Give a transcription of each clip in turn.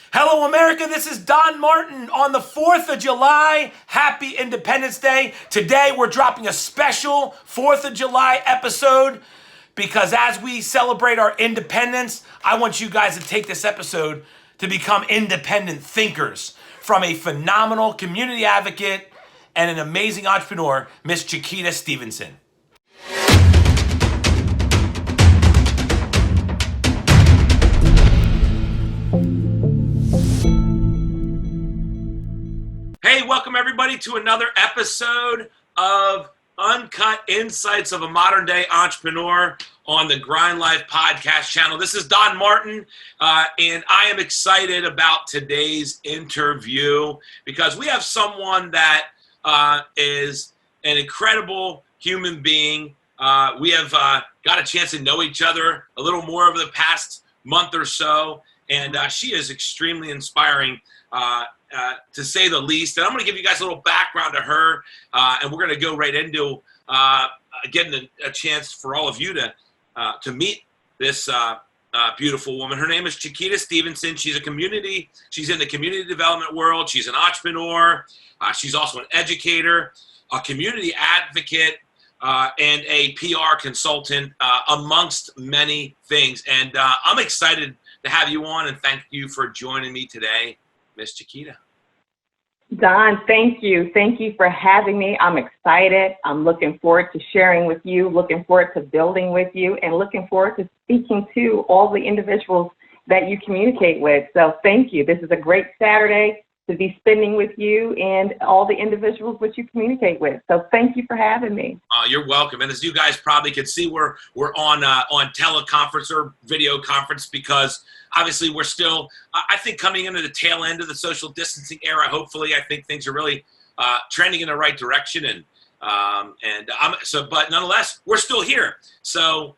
Hello, America. This is Don Martin on the 4th of July. Happy Independence Day. Today, we're dropping a special 4th of July episode because as we celebrate our independence, I want you guys to take this episode to become independent thinkers from a phenomenal community advocate and an amazing entrepreneur, Miss Chiquita Stephenson. Hey, welcome everybody to another episode of Uncut Insights of a Modern Day Entrepreneur on the Grind Life podcast channel. This is Don Martin, and I am excited about today's interview because we have someone that is an incredible human being. We have got a chance to know each other a little more over the past month or so, and she is extremely inspiring. To say the least. And I'm going to give you guys a little background to her, and we're going to go right into getting a chance for all of you to meet this beautiful woman. Her name is Chiquita Stephenson. She's in the community development world. She's an entrepreneur. She's also an educator, a community advocate, and a PR consultant, amongst many things. And I'm excited to have you on, and thank you for joining me today, Miss Chiquita. Don, thank you. Thank you for having me. I'm excited. I'm looking forward to sharing with you, looking forward to building with you, and looking forward to speaking to all the individuals that you communicate with. So thank you. This is a great Saturday to be spending with you and all the individuals that you communicate with. So thank you for having me. You're welcome. And as you guys probably can see, we're on teleconference or video conference because obviously we're still, I think, coming into the tail end of the social distancing era. Hopefully, I think things are really trending in the right direction. But nonetheless, we're still here. So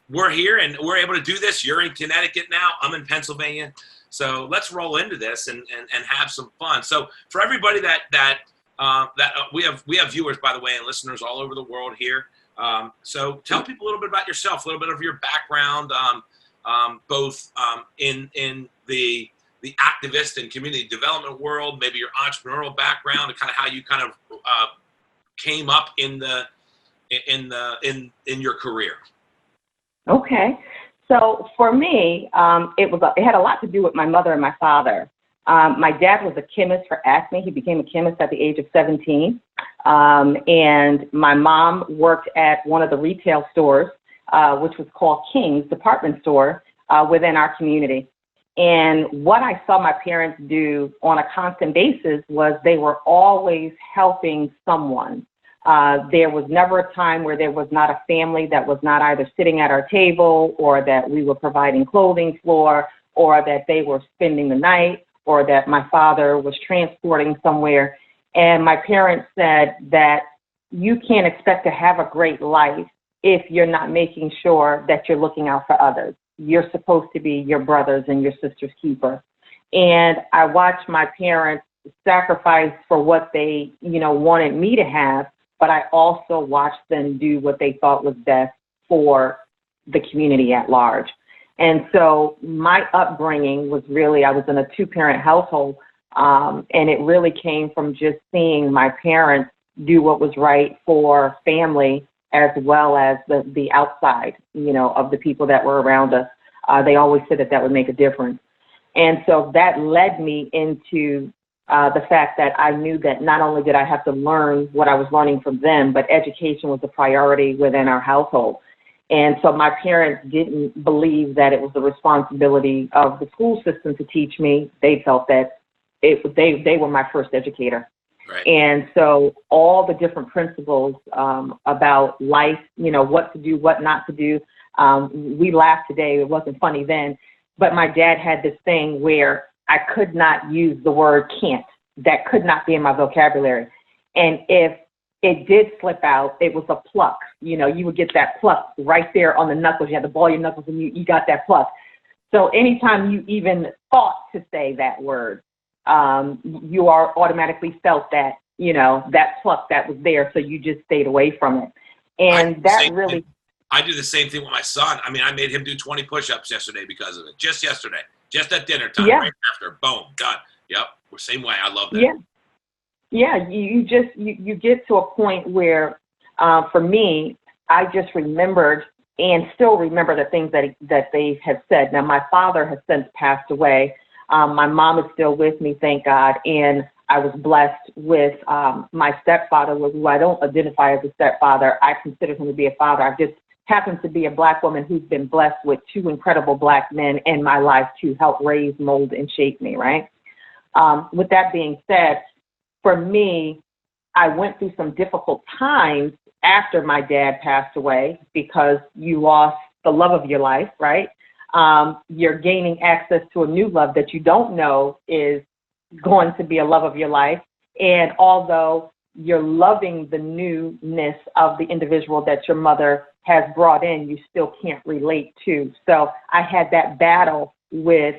we're here and we're able to do this. You're in Connecticut now. I'm in Pennsylvania. So let's roll into this and have some fun. So for everybody that we have viewers, by the way, and listeners all over the world here. So tell people a little bit about yourself, a little bit of your background, both in the activist and community development world, maybe your entrepreneurial background, and kind of how you kind of came up in your career. Okay. So for me, it had a lot to do with my mother and my father. My dad was a chemist for Acme. He became a chemist at the age of 17. And my mom worked at one of the retail stores, which was called King's Department Store, within our community. And what I saw my parents do on a constant basis was they were always helping someone. There was never a time where there was not a family that was not either sitting at our table or that we were providing clothing for or that they were spending the night or that my father was transporting somewhere. And my parents said that you can't expect to have a great life if you're not making sure that you're looking out for others. You're supposed to be your brother's and your sister's keeper. And I watched my parents sacrifice for what they, wanted me to have, but I also watched them do what they thought was best for the community at large. And so my upbringing was really, I was in a two-parent household, and it really came from just seeing my parents do what was right for family as well as the outside, of the people that were around us. They always said that would make a difference. And so that led me into the fact that I knew that not only did I have to learn what I was learning from them, but education was a priority within our household. And so my parents didn't believe that it was the responsibility of the school system to teach me. They felt that they were my first educator. Right. And so all the different principles about life, what to do, what not to do, we laugh today. It wasn't funny then. But my dad had this thing where I could not use the word can't. That could not be in my vocabulary. And if it did slip out, it was a pluck. You would get that pluck right there on the knuckles. You had to ball your knuckles and you got that pluck. So anytime you even thought to say that word, you are automatically felt that, that pluck that was there. So you just stayed away from it. And that really... I do the same thing with my son. I mean, I made him do 20 push-ups yesterday because of it, just yesterday. Just at dinner time, Yeah. right after. Boom, done. Yep, we're same way. I love that. Yeah. Yeah, you get to a point where, for me, I just remembered and still remember the things that they have said. Now, my father has since passed away. My mom is still with me, thank God, and I was blessed with my stepfather, who I don't identify as a stepfather. I consider him to be a father. I just happen to be a Black woman who's been blessed with two incredible Black men in my life to help raise, mold, and shape me, right? With that being said, for me, I went through some difficult times after my dad passed away because you lost the love of your life, right? You're gaining access to a new love that you don't know is going to be a love of your life. And although you're loving the newness of the individual that your mother has brought in, you still can't relate to. So I had that battle with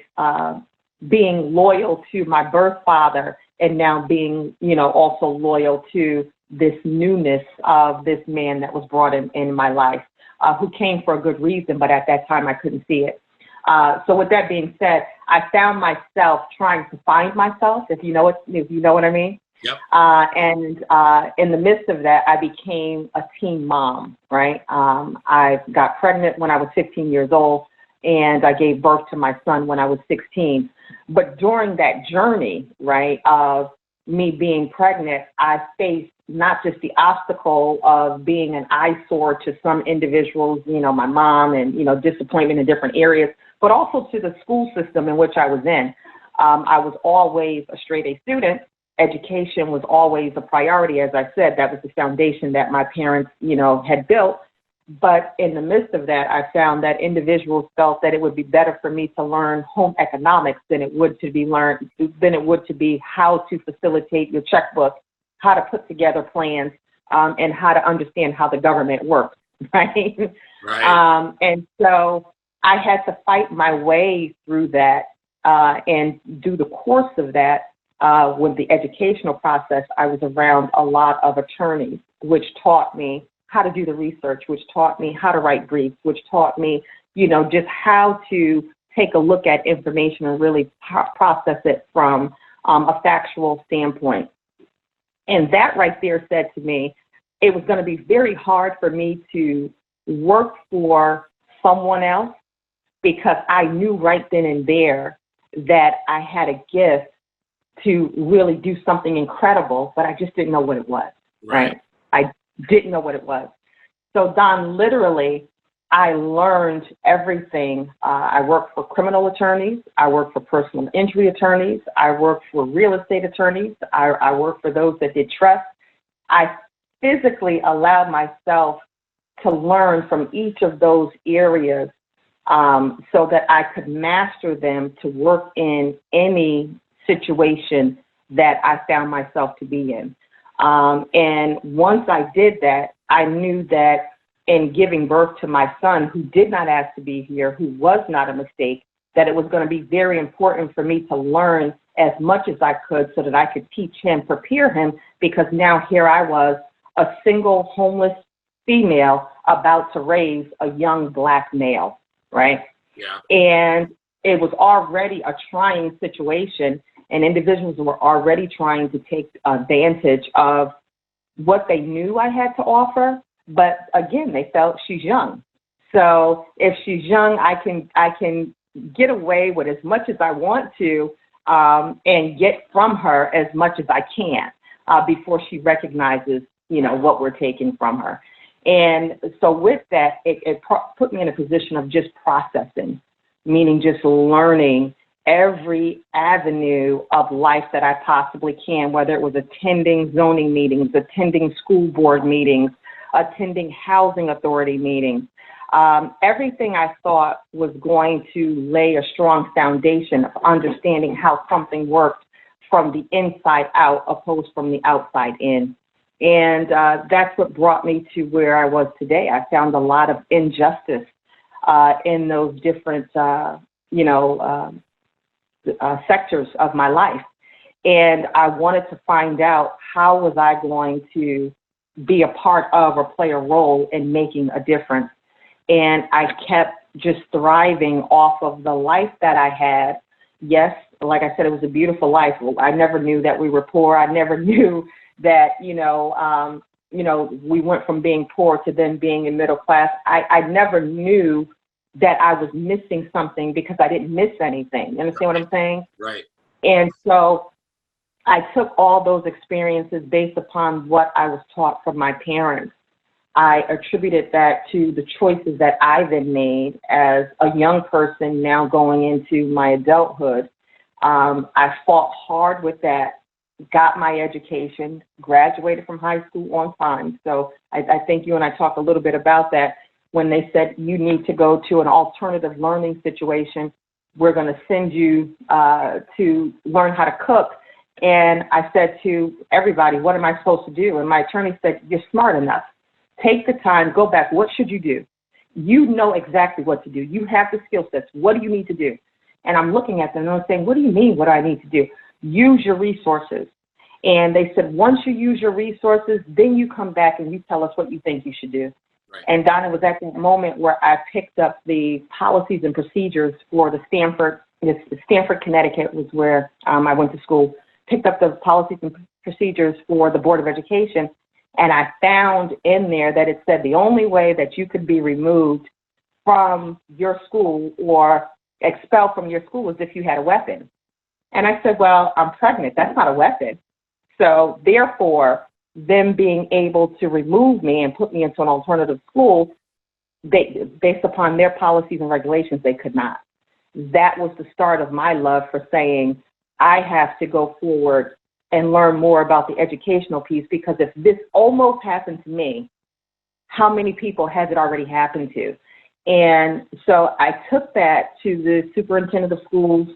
being loyal to my birth father and now being, also loyal to this newness of this man that was brought in my life, who came for a good reason, but at that time I couldn't see it. So with that being said, I found myself trying to find myself, if you know what I mean. Yep. And in the midst of that, I became a teen mom, right? I got pregnant when I was 15 years old, and I gave birth to my son when I was 16. But during that journey, right, of me being pregnant, I faced not just the obstacle of being an eyesore to some individuals, my mom, and, disappointment in different areas, but also to the school system in which I was in. I was always a straight A student. Education was always a priority. As I said, that was the foundation that my parents, had built. But in the midst of that, I found that individuals felt that it would be better for me to learn home economics than it would to be how to facilitate your checkbook, how to put together plans, and how to understand how the government works, right? Right. And so I had to fight my way through that, and through the course of that, with the educational process, I was around a lot of attorneys, which taught me how to do the research, which taught me how to write briefs, which taught me, just how to take a look at information and really process it from a factual standpoint. And that right there said to me, it was going to be very hard for me to work for someone else because I knew right then and there that I had a gift to really do something incredible, but I just didn't know what it was, right? I didn't know what it was. So Don, literally, I learned everything. I worked for criminal attorneys. I worked for personal injury attorneys. I worked for real estate attorneys. I worked for those that did trust. I physically allowed myself to learn from each of those areas so that I could master them to work in any situation that I found myself to be in. And once I did that, I knew that in giving birth to my son, who did not ask to be here, who was not a mistake, that it was going to be very important for me to learn as much as I could so that I could teach him, prepare him, because now here I was, a single homeless female about to raise a young Black male, right? Yeah. And it was already a trying situation, and individuals were already trying to take advantage of what they knew I had to offer. But again, they felt she's young. So if she's young, I can get away with as much as I want to and get from her as much as I can before she recognizes, what we're taking from her. And so with that, it put me in a position of just processing, meaning just learning every avenue of life that I possibly can, whether it was attending zoning meetings, attending school board meetings, attending housing authority meetings. Everything I thought was going to lay a strong foundation of understanding how something worked from the inside out opposed from the outside in. And that's what brought me to where I was today. I found a lot of injustice in those different, sectors of my life. And I wanted to find out how was I going to be a part of or play a role in making a difference. And I kept just thriving off of the life that I had. Yes, like I said, it was a beautiful life. I never knew that we were poor. I never knew that, we went from being poor to then being in middle class. I never knew that I was missing something because I didn't miss anything. You understand what I'm saying? Right. And so I took all those experiences based upon what I was taught from my parents. I attributed that to the choices that I then made as a young person now going into my adulthood. I fought hard with that, got my education, graduated from high school on time. So I think you and I talked a little bit about that when they said you need to go to an alternative learning situation. We're going to send you to learn how to cook. And I said to everybody, what am I supposed to do? And my attorney said, you're smart enough. Take the time, go back. What should you do? You know exactly what to do. You have the skill sets. What do you need to do? And I'm looking at them and I'm saying, what do you mean, what do I need to do? Use your resources. And they said, once you use your resources, then you come back and you tell us what you think you should do. Right. And Donna, was at that moment where I picked up the policies and procedures for Stanford, Connecticut was where I went to school, picked up the policies and procedures for the Board of Education. And I found in there that it said the only way that you could be removed from your school or expelled from your school is if you had a weapon. And I said, well, I'm pregnant. That's not a weapon. So therefore, them being able to remove me and put me into an alternative school, based upon their policies and regulations, they could not. That was the start of my love for saying, I have to go forward and learn more about the educational piece, because if this almost happened to me, how many people has it already happened to? And so I took that to the superintendent of schools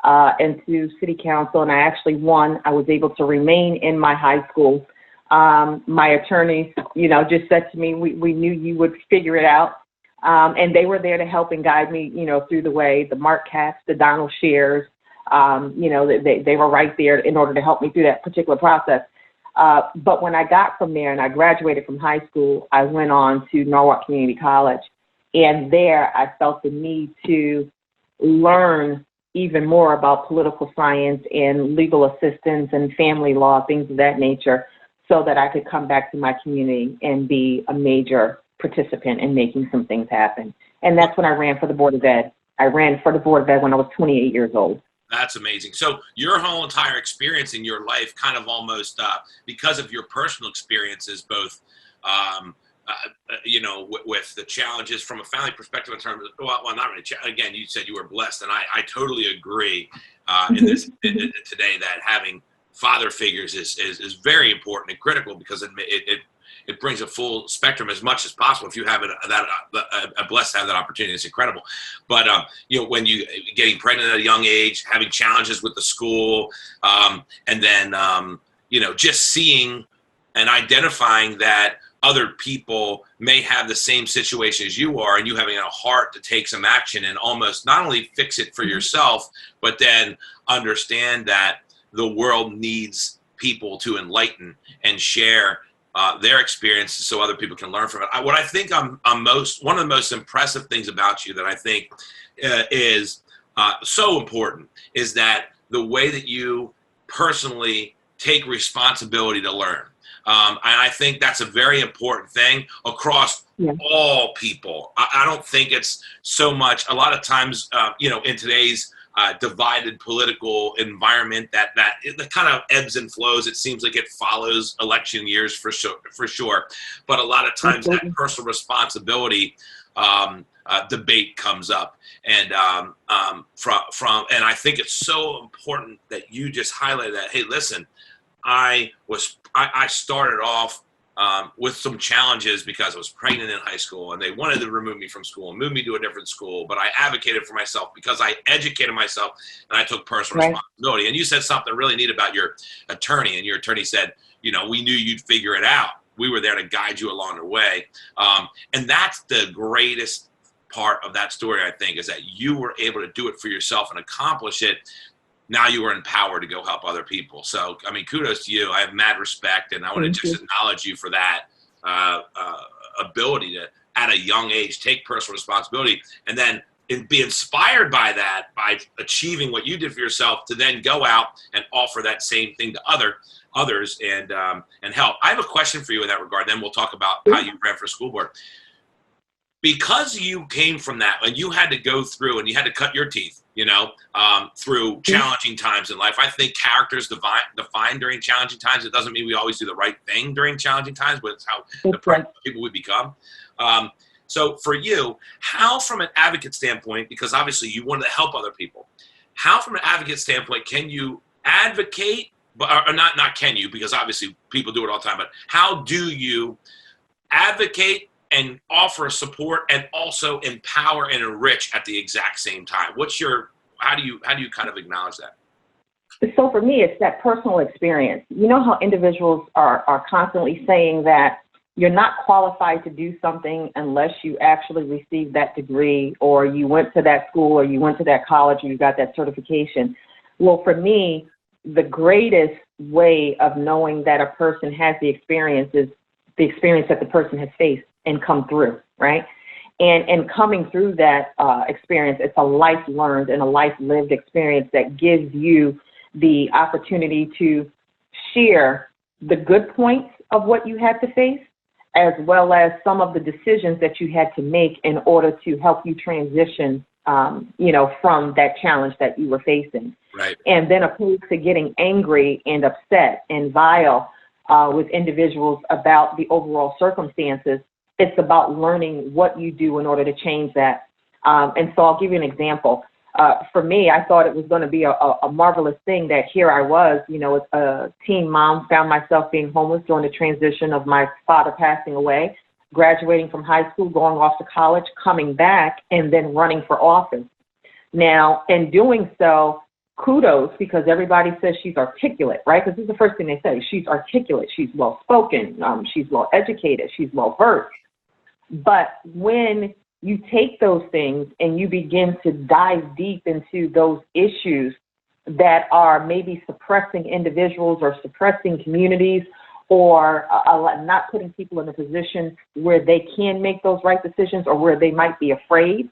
and to city council, and I actually won. I was able to remain in my high school. My attorneys, just said to me, we knew you would figure it out. And they were there to help and guide me, through the way, the Mark Katz, the Donald Shears, they were right there in order to help me through that particular process. But when I got from there and I graduated from high school, I went on to Norwalk Community College. And there I felt the need to learn even more about political science and legal assistance and family law, things of that nature, so that I could come back to my community and be a major participant in making some things happen. And that's when I ran for the Board of Ed. I ran for the Board of Ed when I was 28 years old. That's amazing. So your whole entire experience in your life kind of almost, because of your personal experiences, both, with the challenges from a family perspective in terms of, well, not really. Again, you said you were blessed, and I totally agree in this today that having father figures is very important and critical, because it brings a full spectrum as much as possible. If you have a blessed to have that opportunity, it's incredible. But when you getting pregnant at a young age, having challenges with the school, and then just seeing and identifying that other people may have the same situation as you are, and you having a heart to take some action and almost not only fix it for yourself, but then understand that the world needs people to enlighten and share their experiences so other people can learn from it. What I think one of the most impressive things about you that I think is so important is that the way that you personally take responsibility to learn. And I think that's a very important thing across all people. I don't think it's so much, a lot of times, in today's divided political environment that it kind of ebbs and flows. It seems like it follows election years for sure. But a lot of times that personal responsibility debate comes up, and and I think it's so important that you just highlight that. Hey, listen, I started off with some challenges because I was pregnant in high school, and they wanted to remove me from school and move me to a different school. But I advocated for myself because I educated myself, and I took personal responsibility. And you said something really neat about your attorney, and your attorney said, we knew you'd figure it out. We were there to guide you along the way. And that's the greatest part of that story, I think, is that you were able to do it for yourself and accomplish it. Now you are empowered to go help other people. So, kudos to you. I have mad respect, and I want to just acknowledge you for that ability at a young age, take personal responsibility, and then be inspired by that, by achieving what you did for yourself, to then go out and offer that same thing to others and help. I have a question for you in that regard. Then we'll talk about how you ran for school board. Because you came from that and you had to go through and you had to cut your teeth, through challenging times in life. I think character's defined during challenging times. It doesn't mean we always do the right thing during challenging times, but it's how the people we become. So for you, how from an advocate standpoint, because obviously you wanted to help other people, how from an advocate standpoint can you advocate, or not can you, because obviously people do it all the time, but how do you advocate and offer support and also empower and enrich at the exact same time? How do you kind of acknowledge that? So for me, it's that personal experience. You know how individuals are constantly saying that you're not qualified to do something unless you actually received that degree, or you went to that school, or you went to that college, or you got that certification. Well, for me, the greatest way of knowing that a person has the experience is the experience that the person has faced and come through, right? And coming through that experience, it's a life learned and a life lived experience that gives you the opportunity to share the good points of what you had to face, as well as some of the decisions that you had to make in order to help you transition, from that challenge that you were facing. Right. And then opposed to getting angry and upset and vile with individuals about the overall circumstances, it's about learning what you do in order to change that. And so I'll give you an example. For me, I thought it was going to be a marvelous thing that here I was, as a teen mom, found myself being homeless during the transition of my father passing away, graduating from high school, going off to college, coming back, and then running for office. Now, in doing so, kudos, because everybody says she's articulate, right? Because this is the first thing they say. She's articulate. She's well-spoken. She's well-educated. She's well-versed. But when you take those things and you begin to dive deep into those issues that are maybe suppressing individuals or suppressing communities, or not putting people in a position where they can make those right decisions, or where they might be afraid,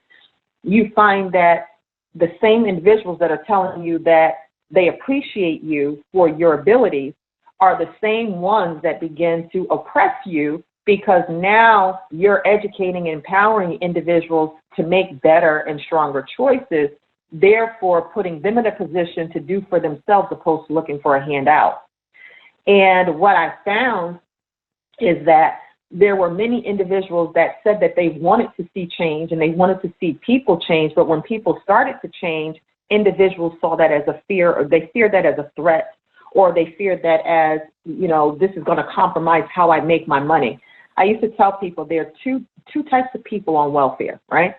you find that the same individuals that are telling you that they appreciate you for your abilities are the same ones that begin to oppress you, because now you're educating and empowering individuals to make better and stronger choices, therefore putting them in a position to do for themselves opposed to looking for a handout. And what I found is that there were many individuals that said that they wanted to see change and they wanted to see people change, but when people started to change, individuals saw that as a fear, or they feared that as a threat, or they feared that as, this is going to compromise how I make my money. I used to tell people there are two types of people on welfare, right?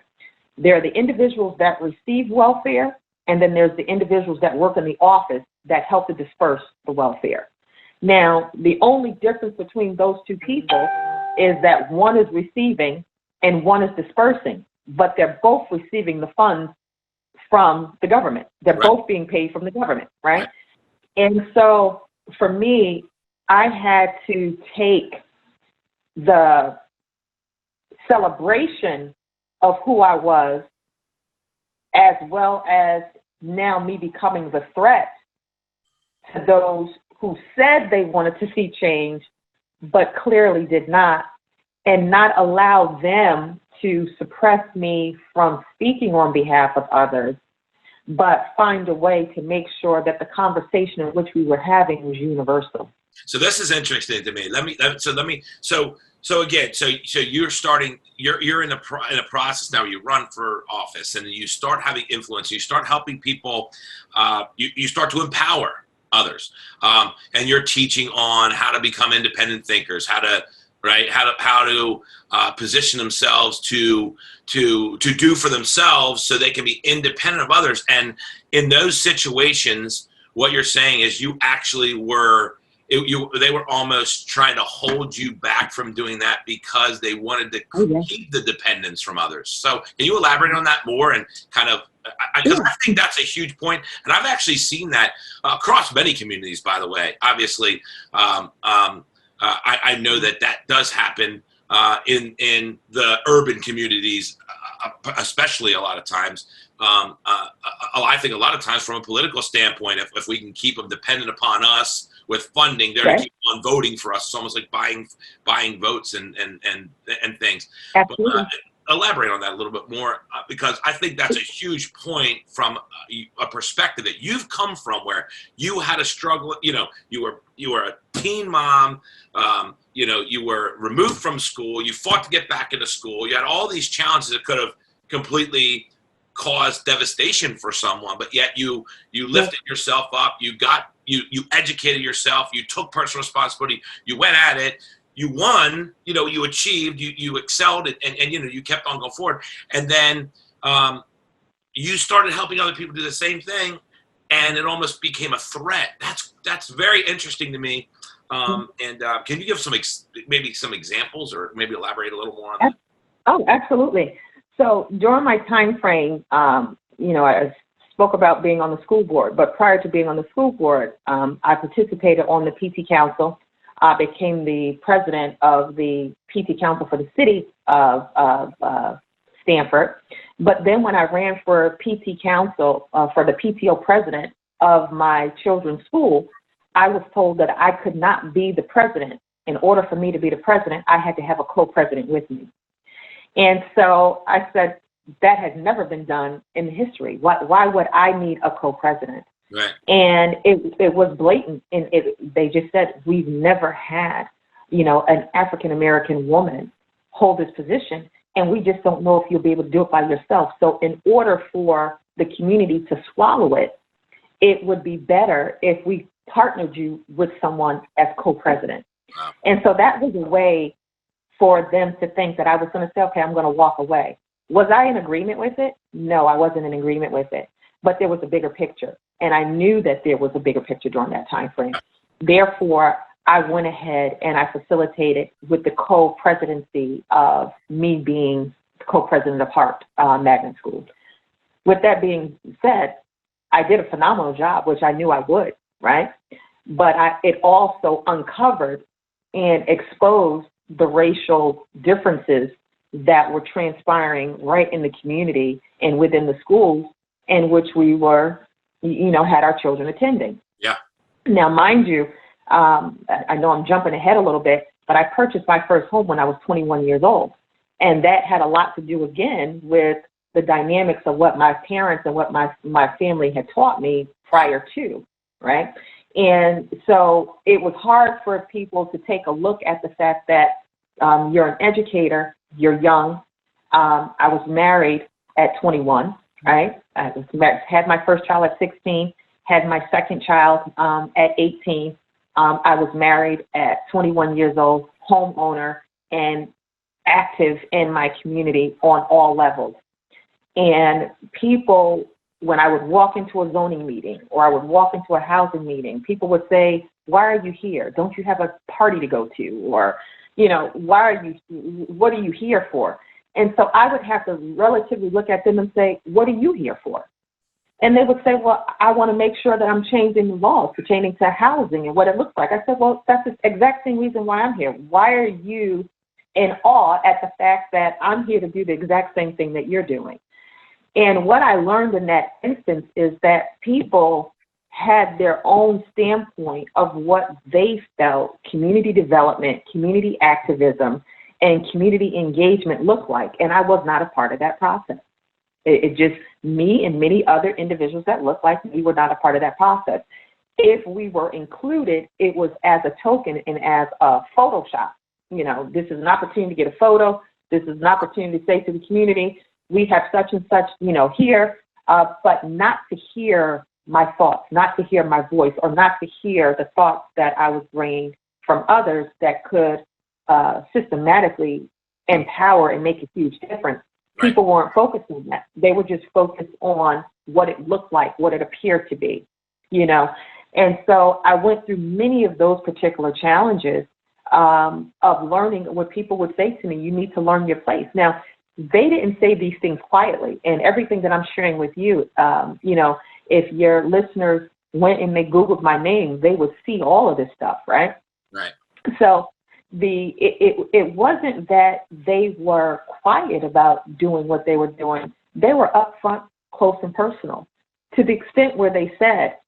There are the individuals that receive welfare, and then there's the individuals that work in the office that help to disperse the welfare. Now, the only difference between those two people is that one is receiving and one is dispersing, but they're both receiving the funds from the government. They're both being paid from the government, right? And so for me, I had to take the celebration of who I was, as well as now me becoming the threat to those who said they wanted to see change, but clearly did not, and not allow them to suppress me from speaking on behalf of others, but find a way to make sure that the conversation in which we were having was universal. So this is interesting to me. So you're starting. You're in a process now. You run for office, and you start having influence. You start helping people. You start to empower others, and you're teaching on how to become independent thinkers, how to position themselves to do for themselves, so they can be independent of others. And in those situations, what you're saying is you actually were. They were almost trying to hold you back from doing that because they wanted to keep the dependence from others. So can you elaborate on that more and kind of, because I think that's a huge point. And I've actually seen that across many communities, by the way. Obviously, I know that does happen in the urban communities, especially a lot of times. I think a lot of times from a political standpoint, if we can keep them dependent upon us with funding, they're going to keep on voting for us. It's almost like buying votes and things. Absolutely. But elaborate on that a little bit more, because I think that's a huge point from a perspective that you've come from, where you had a struggle. You were a teen mom. You were removed from school. You fought to get back into school. You had all these challenges that could have completely caused devastation for someone, but yet you lifted yourself up. You educated yourself. You took personal responsibility. You went at it. You won. You achieved. You excelled, and you kept on going forward. And then you started helping other people do the same thing, and it almost became a threat. That's very interesting to me. And can you give maybe some examples, or maybe elaborate a little more on that? Oh, absolutely. So during my time frame, I spoke about being on the school board, but prior to being on the school board, I participated on the PT Council. I became the president of the PT Council for the city of Stanford. But then when I ran for PT Council, for the PTO president of my children's school, I was told that I could not be the president. In order for me to be the president, I had to have a co-president with me. And so I said, that has never been done in history. Why would I need a co-president? Right. And it was blatant. And they just said, we've never had, an African-American woman hold this position, and we just don't know if you'll be able to do it by yourself. So in order for the community to swallow it, it would be better if we partnered you with someone as co-president. Wow. And so that was a way for them to think that I was going to say, okay, I'm going to walk away. Was I in agreement with it? No, I wasn't in agreement with it. But there was a bigger picture. And I knew that there was a bigger picture during that time frame. Therefore, I went ahead and I facilitated with the co-presidency of me being co-president of Hart Magnet School. With that being said, I did a phenomenal job, which I knew I would, right? But it also uncovered and exposed the racial differences that were transpiring right in the community and within the schools in which we were, had our children attending. Yeah. Now, mind you, I know I'm jumping ahead a little bit, but I purchased my first home when I was 21 years old. And that had a lot to do, again, with the dynamics of what my parents and what my family had taught me prior to, right? And so it was hard for people to take a look at the fact that you're an educator, you're young. I was married at 21, right? Had my first child at 16, had my second child at 18. I was married at 21 years old, homeowner, and active in my community on all levels. And people, when I would walk into a zoning meeting or I would walk into a housing meeting, people would say, why are you here? Don't you have a party to go to? Or, what are you here for? And so I would have to relatively look at them and say, what are you here for? And they would say, well, I want to make sure that I'm changing the laws pertaining to housing and what it looks like. I said, well, that's the exact same reason why I'm here. Why are you in awe at the fact that I'm here to do the exact same thing that you're doing? And what I learned in that instance is that people had their own standpoint of what they felt community development, community activism, and community engagement looked like. And I was not a part of that process. It just, me and many other individuals that looked like me were not a part of that process. If we were included, it was as a token and as a Photoshop. This is an opportunity to get a photo. This is an opportunity to say to the community, we have such and such, here, but not to hear my thoughts, not to hear my voice, or not to hear the thoughts that I was bringing from others that could systematically empower and make a huge difference. Right. People weren't focused on that. They were just focused on what it looked like, what it appeared to be, And so I went through many of those particular challenges of learning what people would say to me, you need to learn your place. Now, they didn't say these things quietly, and everything that I'm sharing with you, if your listeners went and they Googled my name, they would see all of this stuff, right? Right. So, it wasn't that they were quiet about doing what they were doing. They were upfront, close, and personal, to the extent where they said,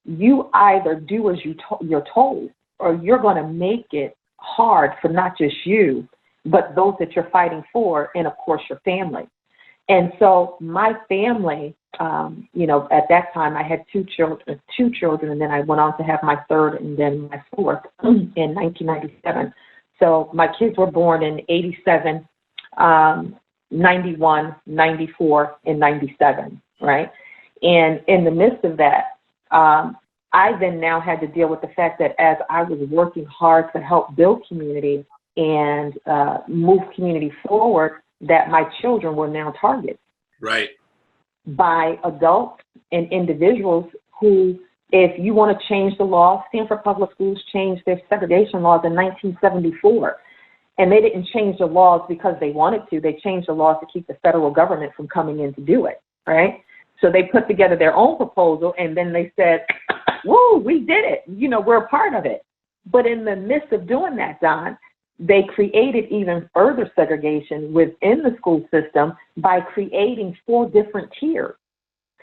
you either do as you're told, or you're going to make it hard for not just you, but those that you're fighting for, and of course your family. And so my family, at that time I had two children, and then I went on to have my third and then my fourth in 1997. So my kids were born in 87, 91, 94, and 97, right? And in the midst of that, I then now had to deal with the fact that as I was working hard to help build community and move community forward, that my children were now targets. Right. By adults and individuals who, if you want to change the law, Stanford Public Schools changed their segregation laws in 1974. And they didn't change the laws because they wanted to. They changed the laws to keep the federal government from coming in to do it, right? So they put together their own proposal, and then they said, woo, we did it. We're a part of it. But in the midst of doing that, Don, they created even further segregation within the school system by creating 4 different tiers.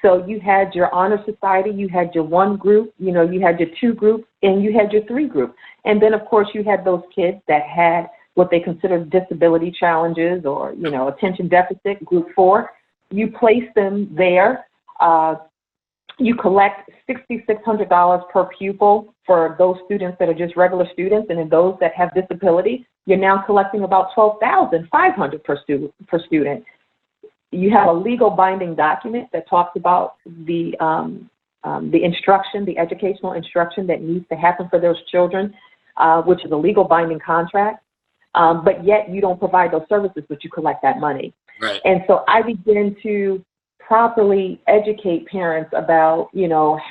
So you had your honor society, you had your 1 group, you had your 2 groups, and you had your 3 groups. And then, of course, you had those kids that had what they considered disability challenges or, attention deficit, group 4. You place them there. You collect $6,600 per pupil for those students that are just regular students, and then those that have disability, you're now collecting about $12,500 per student. You have a legal binding document that talks about the instruction, the educational instruction that needs to happen for those children, which is a legal binding contract. But yet you don't provide those services, but you collect that money. Right. And so I begin to properly educate parents about,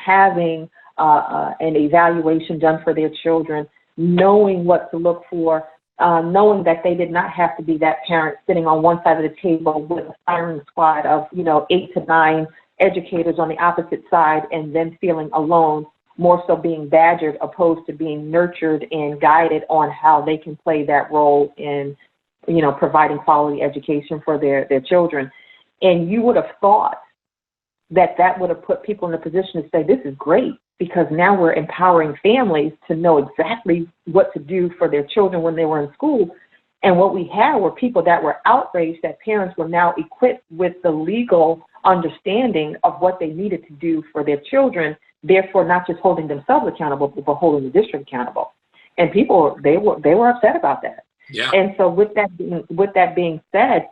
having an evaluation done for their children, knowing what to look for, knowing that they did not have to be that parent sitting on one side of the table with a firing squad of, 8 to 9 educators on the opposite side and then feeling alone, more so being badgered opposed to being nurtured and guided on how they can play that role in, providing quality education for their children. And you would have thought that would have put people in a position to say, this is great, because now we're empowering families to know exactly what to do for their children when they were in school. And what we had were people that were outraged that parents were now equipped with the legal understanding of what they needed to do for their children, therefore not just holding themselves accountable, but holding the district accountable. And people, they were upset about that. Yeah. And so with that being said,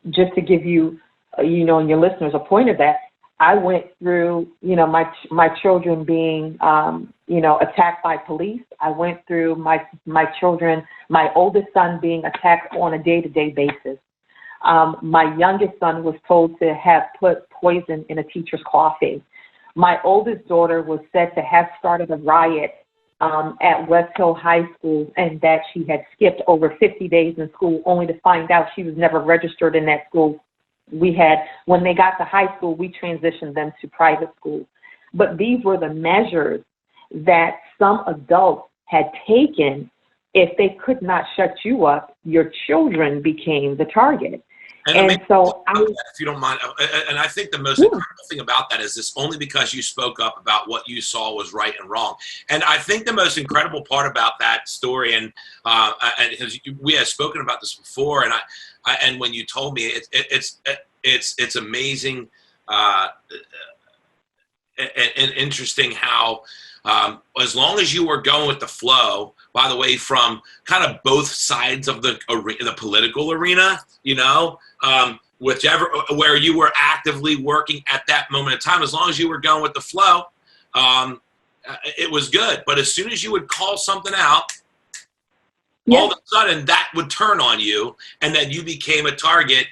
just to give you, and your listeners a point of that, I went through, my children being, attacked by police. I went through my children, my oldest son being attacked on a day-to-day basis. My youngest son was told to have put poison in a teacher's coffee. My oldest daughter was said to have started a riot at West Hill High School, and that she had skipped over 50 days in school, only to find out she was never registered in that school. When they got to high school, we transitioned them to private school. But these were the measures that some adults had taken. If they could not shut you up, your children became the target. And so if you don't mind, and I think the most incredible thing about that is this, only because you spoke up about what you saw was right and wrong. And I think the most incredible part about that story, and we had spoken about this before, and when you told me, it's amazing and interesting how as long as you were going with the flow, by the way, from kind of both sides of the political arena, whichever, where you were actively working at that moment in time, as long as you were going with the flow, it was good. But as soon as you would call something out, all of a sudden that would turn on you, and then you became a target.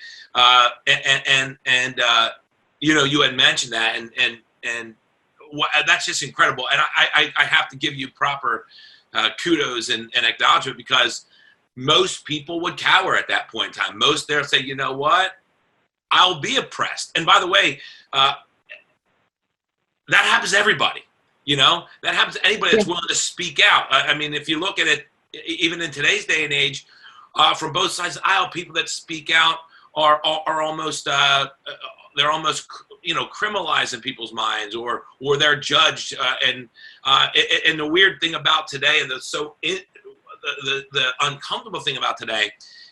You had mentioned that, and that's just incredible. And I have to give you proper kudos and acknowledgement, because most people would cower at that point in time. Most there say, you know what, I'll be oppressed. And by the way, that happens to everybody. That happens to anybody that's willing to speak out. I mean, if you look at it, even in today's day and age, from both sides of the aisle, people that speak out are almost they're almost criminalized in people's minds, or they're judged. And the weird thing about today, and the uncomfortable thing about today,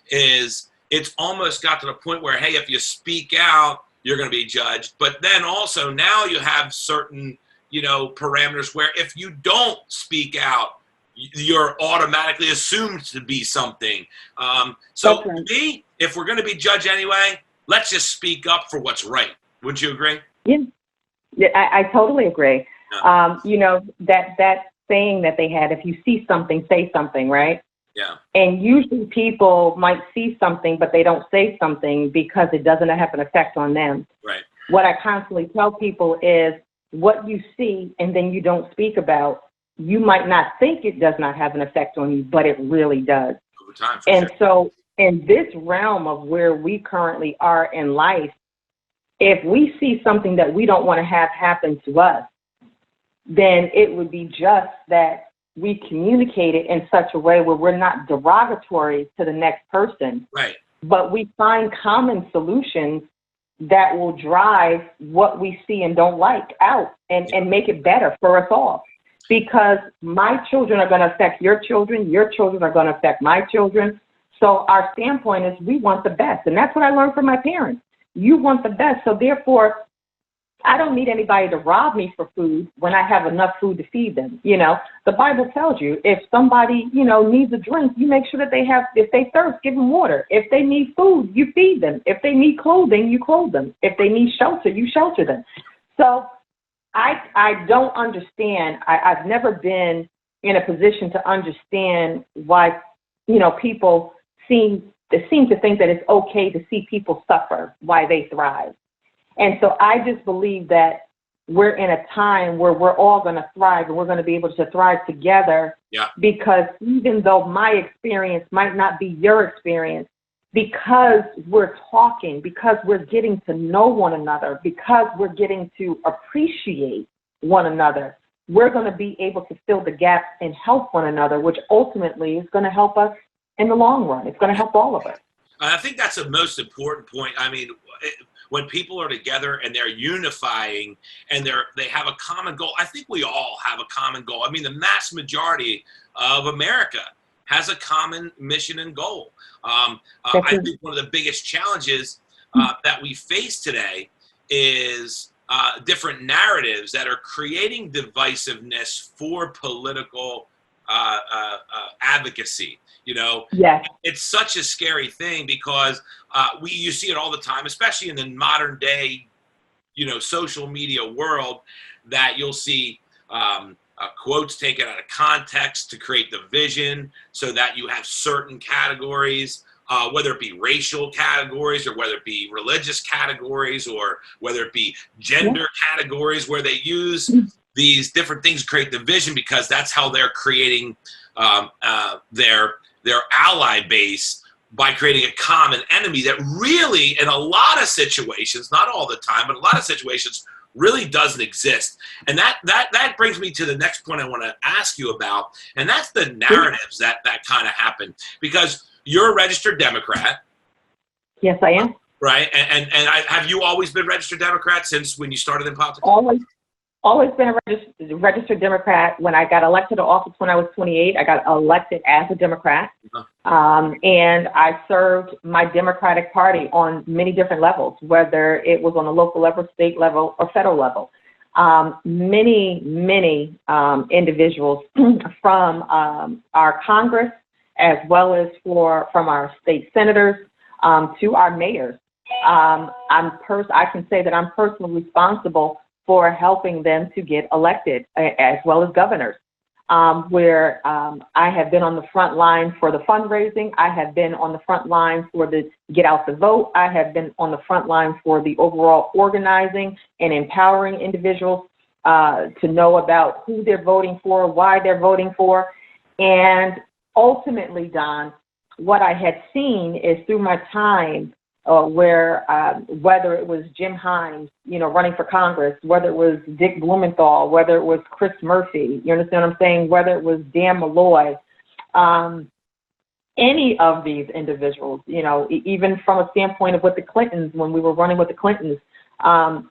is it's almost got to the point where, hey, if you speak out, you're going to be judged. But then also now you have certain parameters where if you don't speak out, you're automatically assumed to be something. So Okay. to me, if we're going to be judged anyway, let's just speak up for what's right. Would you agree? Yeah, I totally agree. Yeah. That saying that they had, if you see something, say something, right? Yeah. And usually people might see something, but they don't say something because it doesn't have an effect on them. Right. What I constantly tell people is what you see and then you don't speak about, you might not think it does not have an effect on you, but it really does. Over time. And so in this realm of where we currently are in life, if we see something that we don't want to have happen to us, then it would be just that we communicate it in such a way where we're not derogatory to the next person, right, but we find common solutions that will drive what we see and don't like out and make it better for us all. Because my children are going to affect your children are going to affect my children. So our standpoint is we want the best. And that's what I learned from my parents. You want the best. So therefore, I don't need anybody to rob me for food when I have enough food to feed them. The Bible tells you if somebody, needs a drink, you make sure that they have, if they thirst, give them water. If they need food, you feed them. If they need clothing, you clothe them. If they need shelter, you shelter them. So I don't understand. I've never been in a position to understand why, people seem to think that it's okay to see people suffer while they thrive. And so I just believe that we're in a time where we're all going to thrive and we're going to be able to thrive together. Yeah. Because even though my experience might not be your experience, because we're talking, because we're getting to know one another, because we're getting to appreciate one another, we're going to be able to fill the gaps and help one another, which ultimately is going to help us in the long run. It's going to help all of us. I think that's the most important point. I mean, when people are together and they're unifying and they have a common goal, I think we all have a common goal. I mean, the mass majority of America has a common mission and goal. I think one of the biggest challenges that we face today is different narratives that are creating divisiveness for political advocacy. Yes. It's such a scary thing because you see it all the time, especially in the modern day, social media world, that you'll see quotes taken out of context to create division so that you have certain categories, whether it be racial categories or whether it be religious categories or whether it be gender categories, where they use these different things to create division because that's how they're creating their ally base, by creating a common enemy that really, in a lot of situations, not all the time, but a lot of situations, really doesn't exist. And that brings me to the next point I want to ask you about, and that's the narratives that kind of happen. Because you're a registered Democrat. Yes, I am. Right? And have you always been a registered Democrat since when you started in politics? Always been a registered Democrat. When I got elected to office when I was 28, I got elected as a Democrat. And I served my Democratic Party on many different levels, whether it was on the local level, state level, or federal level. Many individuals from our Congress, as well as from our state senators to our mayors. I can say that I'm personally responsible for helping them to get elected, as well as governors, where I have been on the front line for the fundraising. I have been on the front line for the get out the vote. I have been on the front line for the overall organizing and empowering individuals to know about who they're voting for, why they're voting for. And ultimately, Don, what I had seen is through my time where whether it was Jim Hines, running for Congress, whether it was Dick Blumenthal, whether it was Chris Murphy, you understand what I'm saying, whether it was Dan Malloy, any of these individuals, even from a standpoint of with the Clintons, when we were running with the Clintons,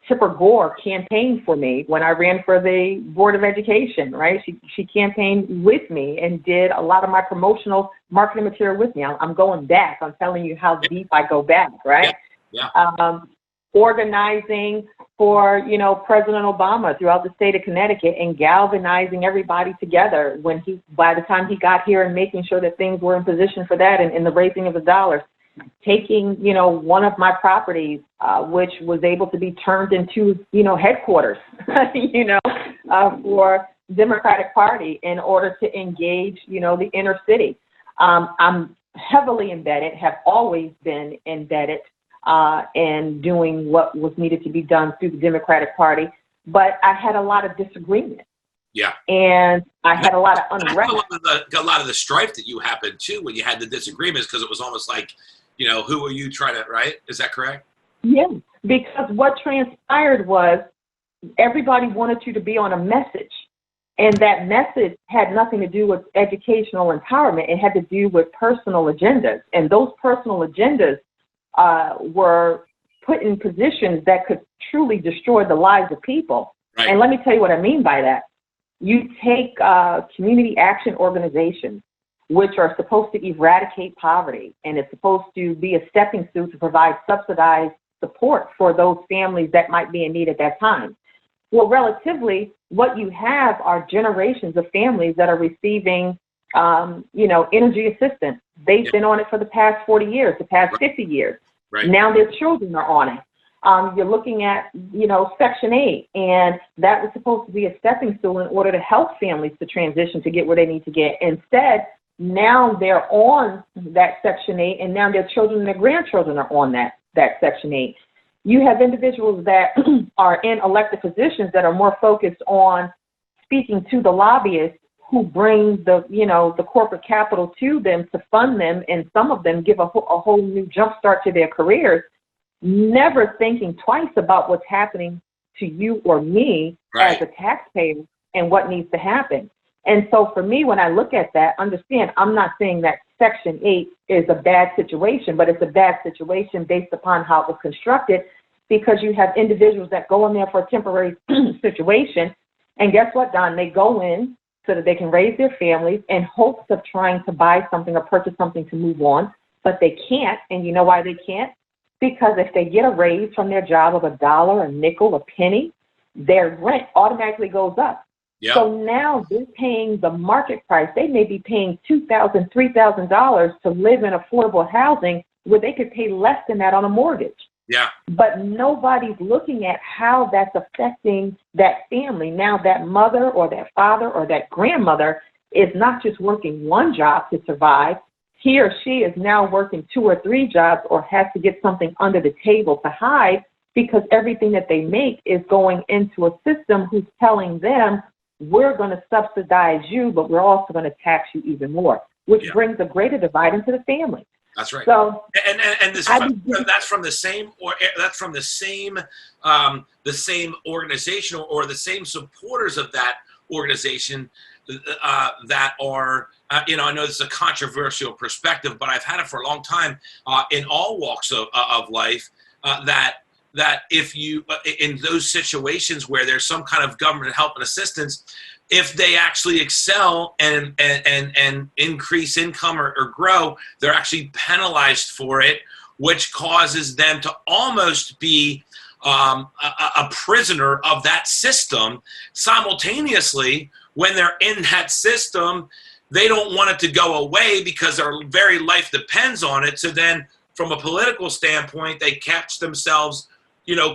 Tipper Gore campaigned for me when I ran for the Board of Education, right? She campaigned with me and did a lot of my promotional marketing material with me. I'm going back. I'm telling you how deep I go back, right? Yeah. Organizing for, President Obama throughout the state of Connecticut and galvanizing everybody together by the time he got here, and making sure that things were in position for that and in the raising of the dollars. Taking, one of my properties, which was able to be turned into, headquarters, for Democratic Party in order to engage, the inner city. I'm heavily embedded, have always been embedded and doing what was needed to be done through the Democratic Party. But I had a lot of disagreement. Yeah. And I had a lot of unrest. A lot of the strife that you happened too when you had the disagreements, because it was almost like, who are you trying to, right? Is that correct? Yeah, because what transpired was everybody wanted you to be on a message. And that message had nothing to do with educational empowerment. It had to do with personal agendas. And those personal agendas were put in positions that could truly destroy the lives of people. Right. And let me tell you what I mean by that. You take community action organizations, which are supposed to eradicate poverty, and it's supposed to be a stepping stone to provide subsidized support for those families that might be in need at that time. Well, relatively, what you have are generations of families that are receiving, energy assistance. They've been on it for the past 40 years, the past 50 years. Right. Now their children are on it. You're looking at, Section 8, and that was supposed to be a stepping stone in order to help families to transition to get where they need to get. Instead, now they're on that Section 8, and now their children and their grandchildren are on that Section 8. You have individuals that are in elected positions that are more focused on speaking to the lobbyists who bring the corporate capital to them to fund them, and some of them give a whole new jump start to their careers, never thinking twice about what's happening to you or me as a taxpayer and what needs to happen. And so for me, when I look at that, understand, I'm not saying that Section 8 is a bad situation, but it's a bad situation based upon how it was constructed, because you have individuals that go in there for a temporary situation. And guess what, Don? They go in so that they can raise their families in hopes of trying to buy something or purchase something to move on, but they can't. And you know why they can't? Because if they get a raise from their job of $1, a nickel, a penny, their rent automatically goes up. Yep. So now they're paying the market price. They may be paying $2,000, $3,000 to live in affordable housing where they could pay less than that on a mortgage. Yeah. But nobody's looking at how that's affecting that family. Now that mother or that father or that grandmother is not just working one job to survive. He or she is now working 2 or 3 jobs, or has to get something under the table to hide, because everything that they make is going into a system who's telling them, we're going to subsidize you, but we're also going to tax you even more, which brings a greater divide into the family. That's right. So, and this, that's from the same, or that's from the same organization, or the same supporters of that organization that are, I know this is a controversial perspective, but I've had it for a long time in all walks of life, that if you, in those situations where there's some kind of government help and assistance, if they actually excel and increase income or grow, they're actually penalized for it, which causes them to almost be a prisoner of that system. Simultaneously, when they're in that system, they don't want it to go away because their very life depends on it. So then from a political standpoint, they catch themselves,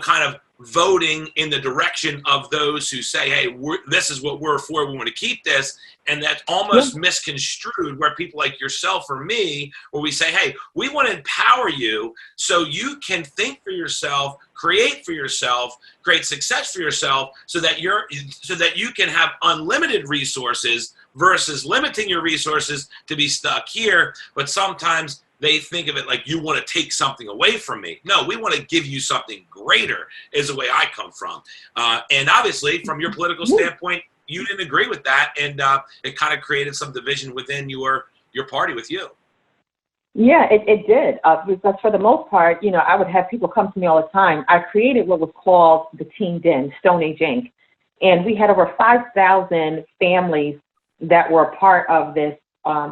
kind of voting in the direction of those who say, hey, this is what we're for, we want to keep this. And that's almost misconstrued, where people like yourself or me, where we say, hey, we want to empower you so you can think for yourself, create for yourself, create success for yourself, so that you can have unlimited resources versus limiting your resources to be stuck here. But sometimes they think of it like, you want to take something away from me. No, we want to give you something greater, is the way I come from. And obviously, from your political standpoint, you didn't agree with that, and it kind of created some division within your your party with you. Yeah, it did. Because for the most part, I would have people come to me all the time. I created what was called the Teen Den, Stone Age Inc. And we had over 5,000 families that were a part of this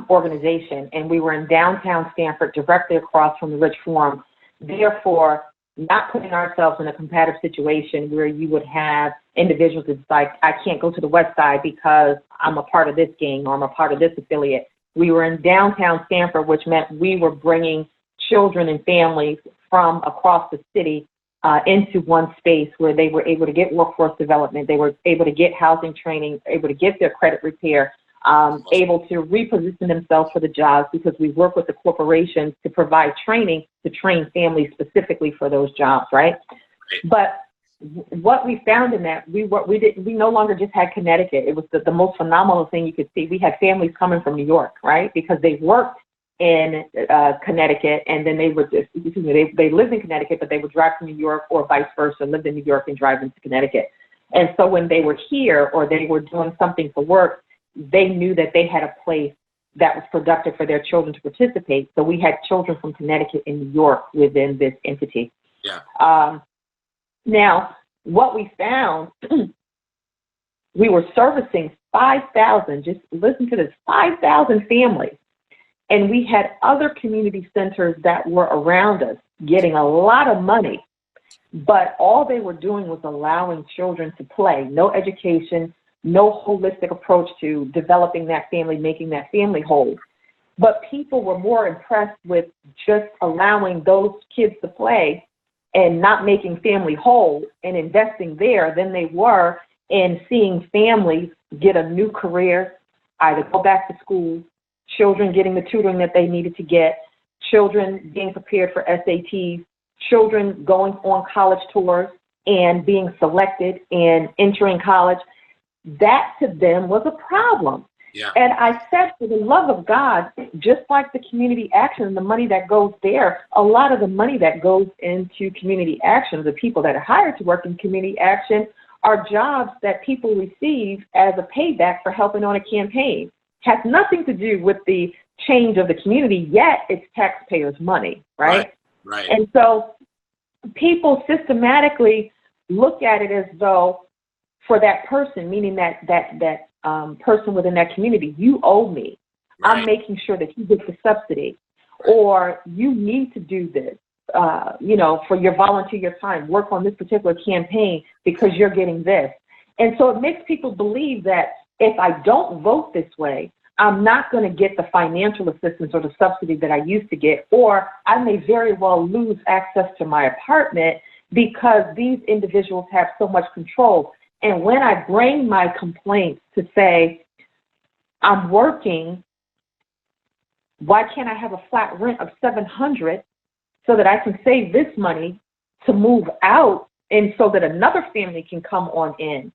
organization. And we were in downtown Stanford, directly across from the Rich Forum. Therefore, not putting ourselves in a competitive situation where you would have individuals that's like, I can't go to the West Side because I'm a part of this gang or I'm a part of this affiliate. We were in downtown Stanford, which meant we were bringing children and families from across the city into one space where they were able to get workforce development, they were able to get housing training, able to get their credit repair, able to reposition themselves for the jobs, because we work with the corporations to provide training to train families specifically for those jobs, right? But what we found in that, we no longer just had Connecticut. It was the most phenomenal thing you could see. We had families coming from New York, right? Because they worked in Connecticut, and then they would they lived in Connecticut, but they would drive to New York, or vice versa, lived in New York and drive into Connecticut. And so when they were here or they were doing something for work, they knew that they had a place that was productive for their children to participate. So we had children from Connecticut and New York within this entity. Yeah. Now, what we found, we were servicing 5,000, just listen to this, 5,000 families. And we had other community centers that were around us getting a lot of money, but all they were doing was allowing children to play. No education, no holistic approach to developing that family, making that family whole. But people were more impressed with just allowing those kids to play and not making family whole and investing there than they were in seeing families get a new career, either go back to school, children getting the tutoring that they needed to get, children being prepared for SATs, children going on college tours and being selected and entering college. That to them was a problem. Yeah. And I said, for the love of God, just like the community action and the money that goes there, a lot of the money that goes into community action, the people that are hired to work in community action, are jobs that people receive as a payback for helping on a campaign. Has nothing to do with the change of the community, yet it's taxpayers' money, right? Right. And so people systematically look at it as though for that person, meaning that person within that community, you owe me. Right. I'm making sure that you get the subsidy, or you need to do this, for your volunteer time, work on this particular campaign because you're getting this. And so it makes people believe that if I don't vote this way, I'm not going to get the financial assistance or the subsidy that I used to get, or I may very well lose access to my apartment because these individuals have so much control. And when I bring my complaints to say, I'm working, why can't I have a flat rent of $700 so that I can save this money to move out and so that another family can come on in?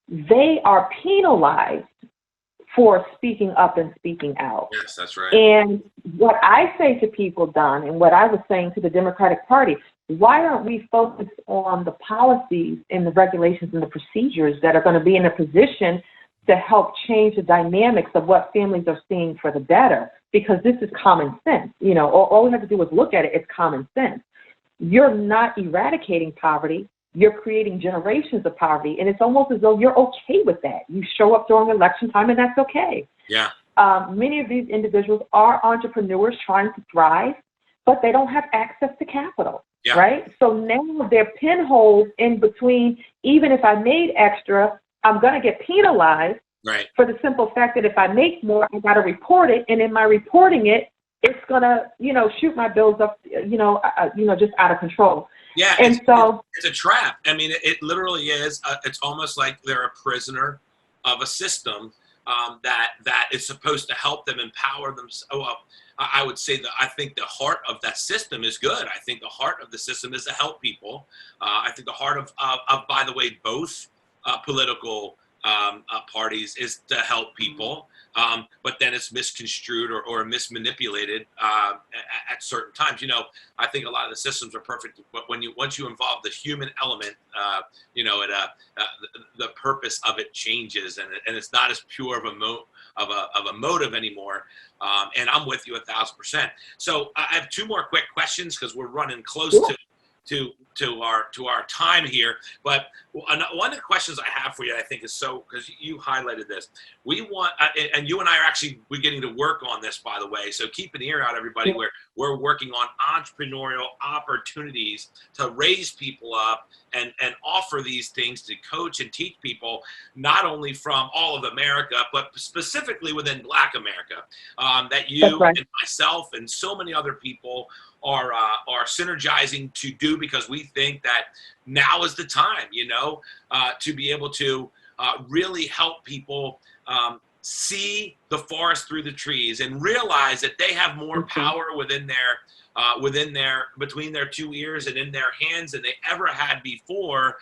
They are penalized for speaking up and speaking out. Yes, that's right. And what I say to people, Don, and what I was saying to the Democratic Party, why aren't we focused on the policies and the regulations and the procedures that are going to be in a position to help change the dynamics of what families are seeing for the better? Because this is common sense. All we have to do is look at it. It's common sense. You're not eradicating poverty. You're creating generations of poverty, and it's almost as though you're okay with that. You show up during election time, and that's okay. Yeah. Many of these individuals are entrepreneurs trying to thrive, but they don't have access to capital, yeah. right? So now they're pinholes in between. Even if I made extra, I'm going to get penalized right. for the simple fact that if I make more, I got to report it, and in my reporting it, it's going to, shoot my bills up, just out of control. Yeah, and it's a trap. I mean, it literally is. It's almost like they're a prisoner of a system that is supposed to help them empower them. I would say that I think the heart of that system is good. I think the heart of the system is to help people. I think the heart of by the way, both political parties is to help people, but then it's misconstrued or mismanipulated at certain times. I think a lot of the systems are perfect, but once you involve the human element, the purpose of it changes, and it's not as pure of a motive anymore. And I'm with you 1,000%. So I have two more quick questions because we're running close to our time here. But one of the questions I have for you, I think, is because you highlighted this. We want, and you and I are actually beginning to work on this, by the way. So keep an ear out, everybody. Where we're working on entrepreneurial opportunities to raise people up and offer these things to coach and teach people, not only from all of America, but specifically within Black America, that you and myself and so many other people are synergizing to do, because we think that now is the time, to be able to really help people see the forest through the trees and realize that they have more power between their two ears and in their hands than they ever had before,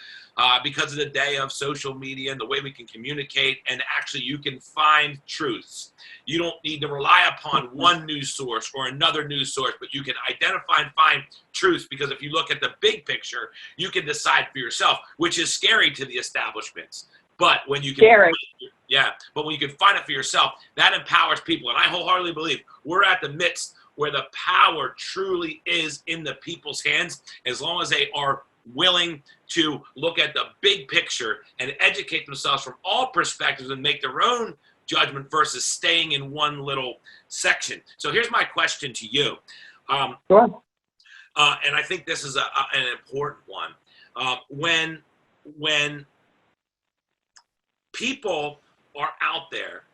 because of the day of social media and the way we can communicate, and actually you can find truths. You don't need to rely upon one news source or another news source, but you can identify and find truths, because if you look at the big picture, you can decide for yourself, which is scary to the establishments. But when you can, but when you can find it for yourself, that empowers people. And I wholeheartedly believe we're at the midst where the power truly is in the people's hands, as long as they are willing to look at the big picture and educate themselves from all perspectives and make their own judgment versus staying in one little section. So here's my question to you. And I think this is an important one. When people are out there,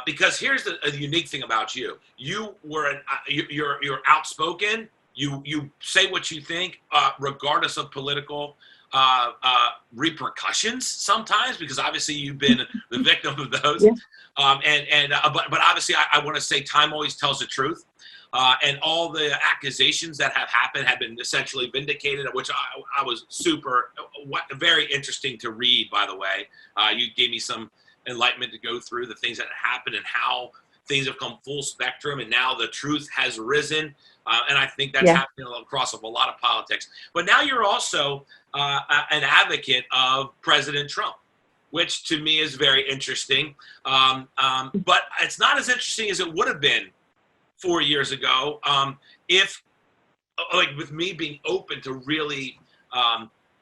because here's the unique thing about you. You were you're outspoken. You say what you think, regardless of political repercussions sometimes, because obviously you've been the victim of those. But obviously I want to say time always tells the truth. And all the accusations that have happened have been essentially vindicated, which I was very interesting to read, by the way. You gave me some enlightenment to go through the things that happened and how things have come full spectrum, and now the truth has risen. And I think that's happening across a lot of politics. But now you're also an advocate of President Trump, which to me is very interesting. But it's not as interesting as it would have been 4 years ago, if, like, with me being open to really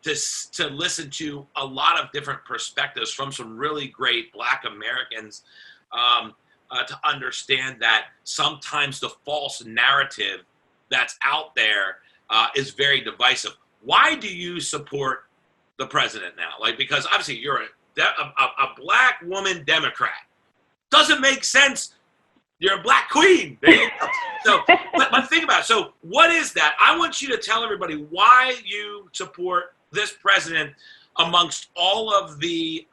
to listen to a lot of different perspectives from some really great Black Americans, to understand that sometimes the false narrative that's out there is very divisive. Why do you support the president now? Like, because obviously you're a Black woman Democrat. Doesn't make sense. You're a Black queen. There you go. So, but think about it. So what is that? I want you to tell everybody why you support this president amongst all of the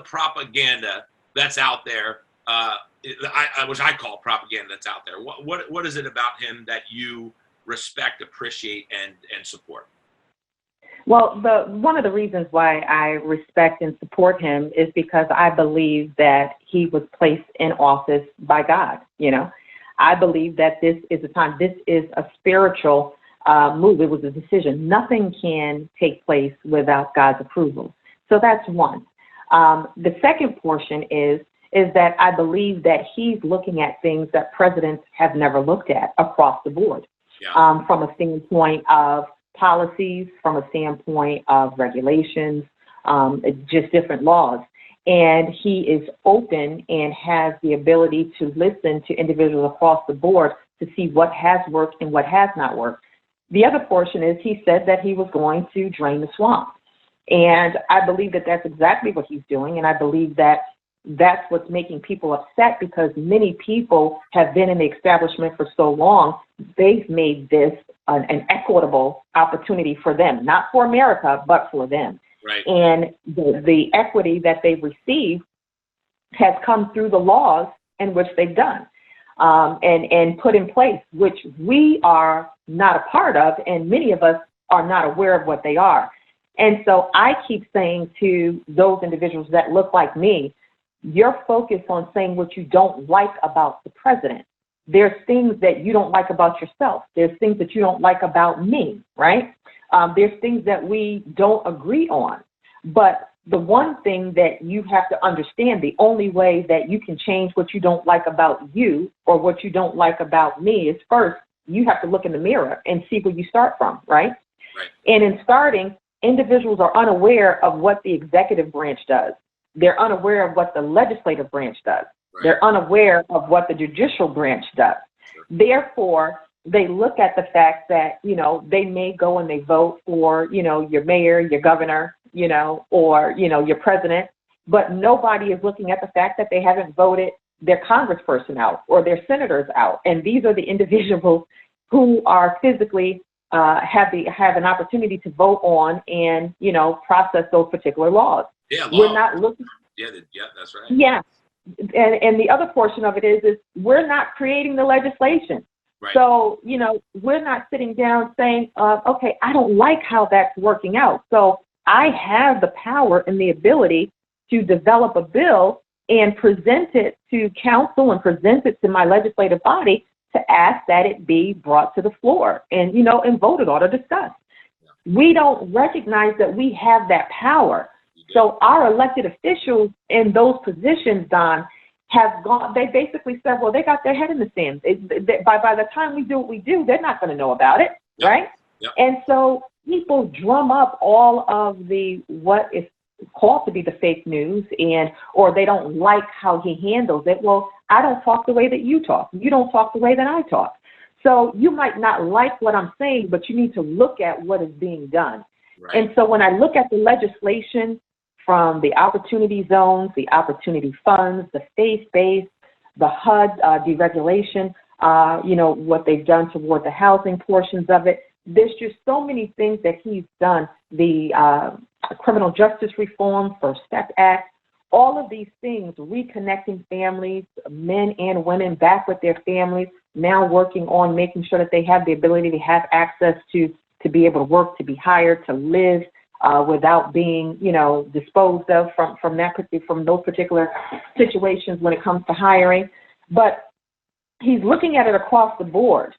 propaganda that's out there, which I call propaganda that's out there. What is it about him that you respect, appreciate, and support? Well, one of the reasons why I respect and support him is because I believe that he was placed in office by God. I believe that this is a time, this is a spiritual move. It was a decision. Nothing can take place without God's approval. So that's one. The second portion is that I believe that he's looking at things that presidents have never looked at across the board, from a standpoint of policies, from a standpoint of regulations, just different laws. And he is open and has the ability to listen to individuals across the board to see what has worked and what has not worked. The other portion is he said that he was going to drain the swamp. And I believe that that's exactly what he's doing. And I believe that that's what's making people upset, because many people have been in the establishment for so long. They've made this an equitable opportunity for them, not for America, but for them. Right. And the equity that they've received has come through the laws in which they've done and put in place, which we are not a part of, and many of us are not aware of what they are. And so I keep saying to those individuals that look like me, you're focused on saying what you don't like about the president. There's things that you don't like about yourself. There's things that you don't like about me, right? There's things that we don't agree on. But the one thing that you have to understand, the only way that you can change what you don't like about you or what you don't like about me is first, you have to look in the mirror and see where you start from, right? Right. And in starting, individuals are unaware of what the executive branch does. They're unaware of what the legislative branch does. Right. They're unaware of what the judicial branch does. Sure. Therefore, they look at the fact that, they may go and they vote for, your mayor, your governor, or, your president, but nobody is looking at the fact that they haven't voted their congressperson out or their senators out. And these are the individuals who are physically have an opportunity to vote on and, process those particular laws. Yeah, we're not looking. Yeah, that's right. Yeah. And the other portion of it is we're not creating the legislation. Right. So, we're not sitting down saying, okay, I don't like how that's working out. So I have the power and the ability to develop a bill and present it to council and present it to my legislative body to ask that it be brought to the floor and, and voted on or discussed. Yeah. We don't recognize that we have that power. So our elected officials in those positions, Don, have gone, they basically said, well, they got their head in the sand. By the time we do what we do, they're not going to know about it, yep. right? Yep. And so people drum up all of what is called to be the fake news, or they don't like how he handles it. Well, I don't talk the way that you talk. You don't talk the way that I talk. So you might not like what I'm saying, but you need to look at what is being done. Right. And so when I look at the legislation, from the opportunity zones, the opportunity funds, the faith-based, the HUD deregulation, what they've done toward the housing portions of it. There's just so many things that he's done. The criminal justice reform, First Step Act, all of these things, reconnecting families, men and women back with their families, now working on making sure that they have the ability to have access to be able to work, to be hired, to live, without being, disposed of from those particular situations when it comes to hiring. But he's looking at it across the board,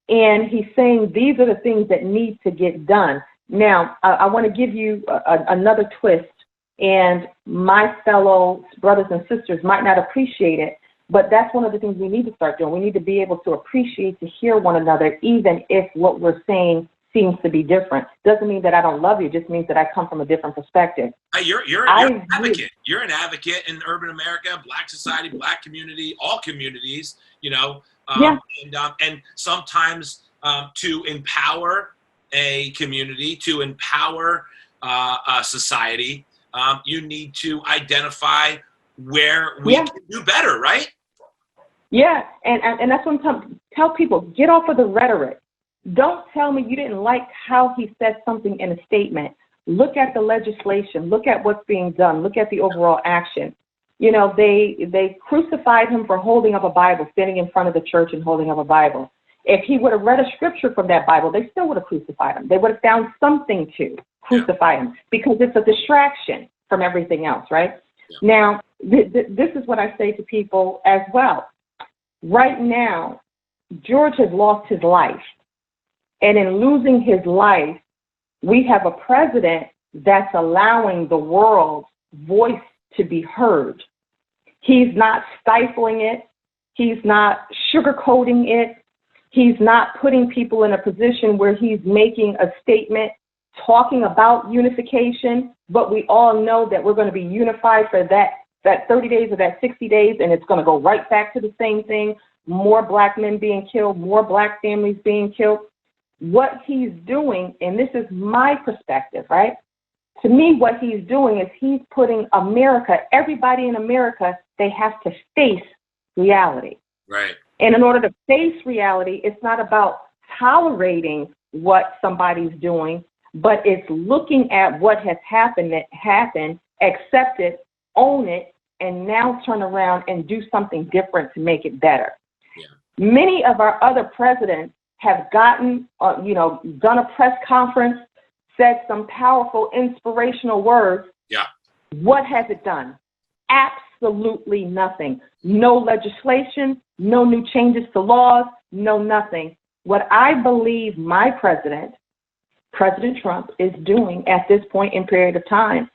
and he's saying these are the things that need to get done. Now, I want to give you another twist, and my fellow brothers and sisters might not appreciate it, but that's one of the things we need to start doing. We need to be able to appreciate, to hear one another, even if what we're saying seems to be different. Doesn't mean that I don't love you. It just means that I come from a different perspective. You're an advocate. You're an advocate in urban America, Black society, Black community, all communities. And sometimes to empower a community, to empower a society, you need to identify where we can do better, right? Yeah, and that's what I'm tell people, get off of the rhetoric. Don't tell me you didn't like how he said something in a statement. Look at the legislation. Look at what's being done. Look at the overall action. They crucified him for holding up a Bible, standing in front of the church and holding up a Bible. If he would have read a scripture from that Bible, they still would have crucified him. They would have found something to crucify him because it's a distraction from everything else, right? Yeah. Now, this is what I say to people as well. Right now, George has lost his life. And in losing his life, we have a president that's allowing the world's voice to be heard. He's not stifling it. He's not sugarcoating it. He's not putting people in a position where he's making a statement talking about unification, but we all know that we're going to be unified for that 30 days or that 60 days, and it's going to go right back to the same thing. More Black men being killed, more Black families being killed. What he's doing, and this is my perspective, right? To me, what he's doing is he's putting America, everybody in America, they have to face reality. Right. And in order to face reality, it's not about tolerating what somebody's doing, but it's looking at what has happened, accept it, own it, and now turn around and do something different to make it better. Yeah. Many of our other presidents have gotten, done a press conference, said some powerful, inspirational words. Yeah. What has it done? Absolutely nothing. No legislation, no new changes to laws, no nothing. What I believe my President Trump, is doing at this point in period of time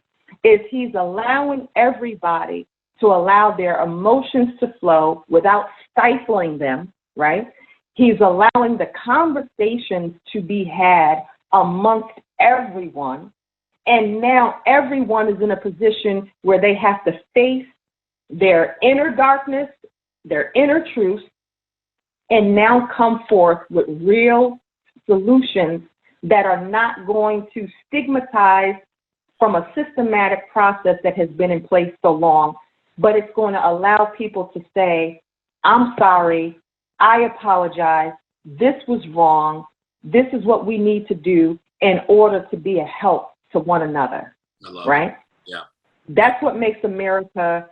is he's allowing everybody to allow their emotions to flow without stifling them, right? He's allowing the conversations to be had amongst everyone. And now everyone is in a position where they have to face their inner darkness, their inner truth, and now come forth with real solutions that are not going to stigmatize from a systematic process that has been in place so long, but it's going to allow people to say, I'm sorry, I apologize, this was wrong, this is what we need to do in order to be a help to one another, right? It. Yeah. That's what makes America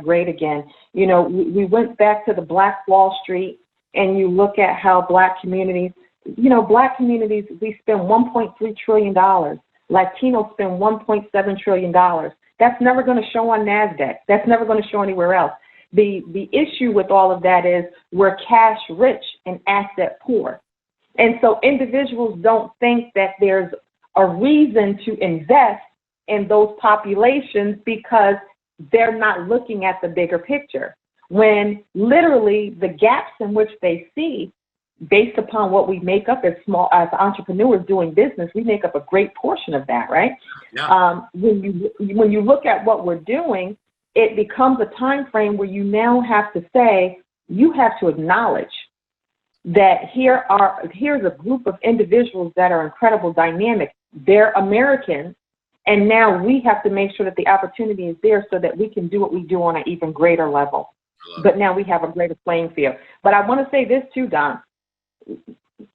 great again. You know, we went back to the Black Wall Street, and you look at how Black communities, we spend $1.3 trillion. Latinos spend $1.7 trillion. That's never going to show on NASDAQ. That's never going to show anywhere else. The issue with all of that is we're cash rich and asset poor. And so individuals don't think that there's a reason to invest in those populations because they're not looking at the bigger picture. When literally the gaps in which they see, based upon what we make up as entrepreneurs doing business, we make up a great portion of that, right? Yeah. When you look at what we're doing, it becomes a time frame where you now have to say, you have to acknowledge that here's a group of individuals that are incredible dynamic. They're Americans, and now we have to make sure that the opportunity is there so that we can do what we do on an even greater level. But now we have a greater playing field. But I want to say this too, Don.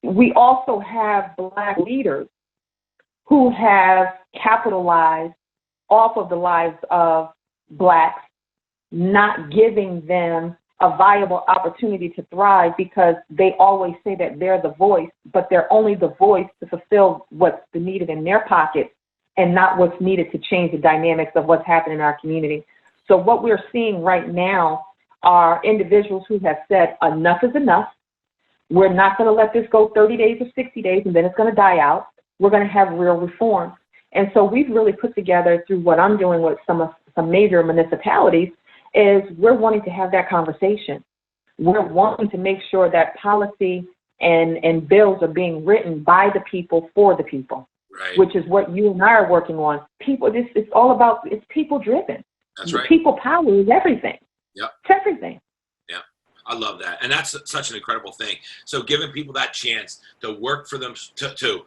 We also have Black leaders who have capitalized off of the lives of Blacks, not giving them a viable opportunity to thrive because they always say that they're the voice, but they're only the voice to fulfill what's needed in their pockets and not what's needed to change the dynamics of what's happening in our community. So what we're seeing right now are individuals who have said enough is enough. We're not going to let this go 30 days or 60 days and then it's going to die out. We're going to have real reform. And so we've really put together through what I'm doing with some major municipalities is we're wanting to have that conversation. We're wanting to make sure that policy and bills are being written by the people for the people, right, which is what you and I are working on. It's all about, it's people driven. That's right. People power is everything. Yep. It's everything. Yeah. I love that. And that's such an incredible thing. So giving people that chance to work for them, to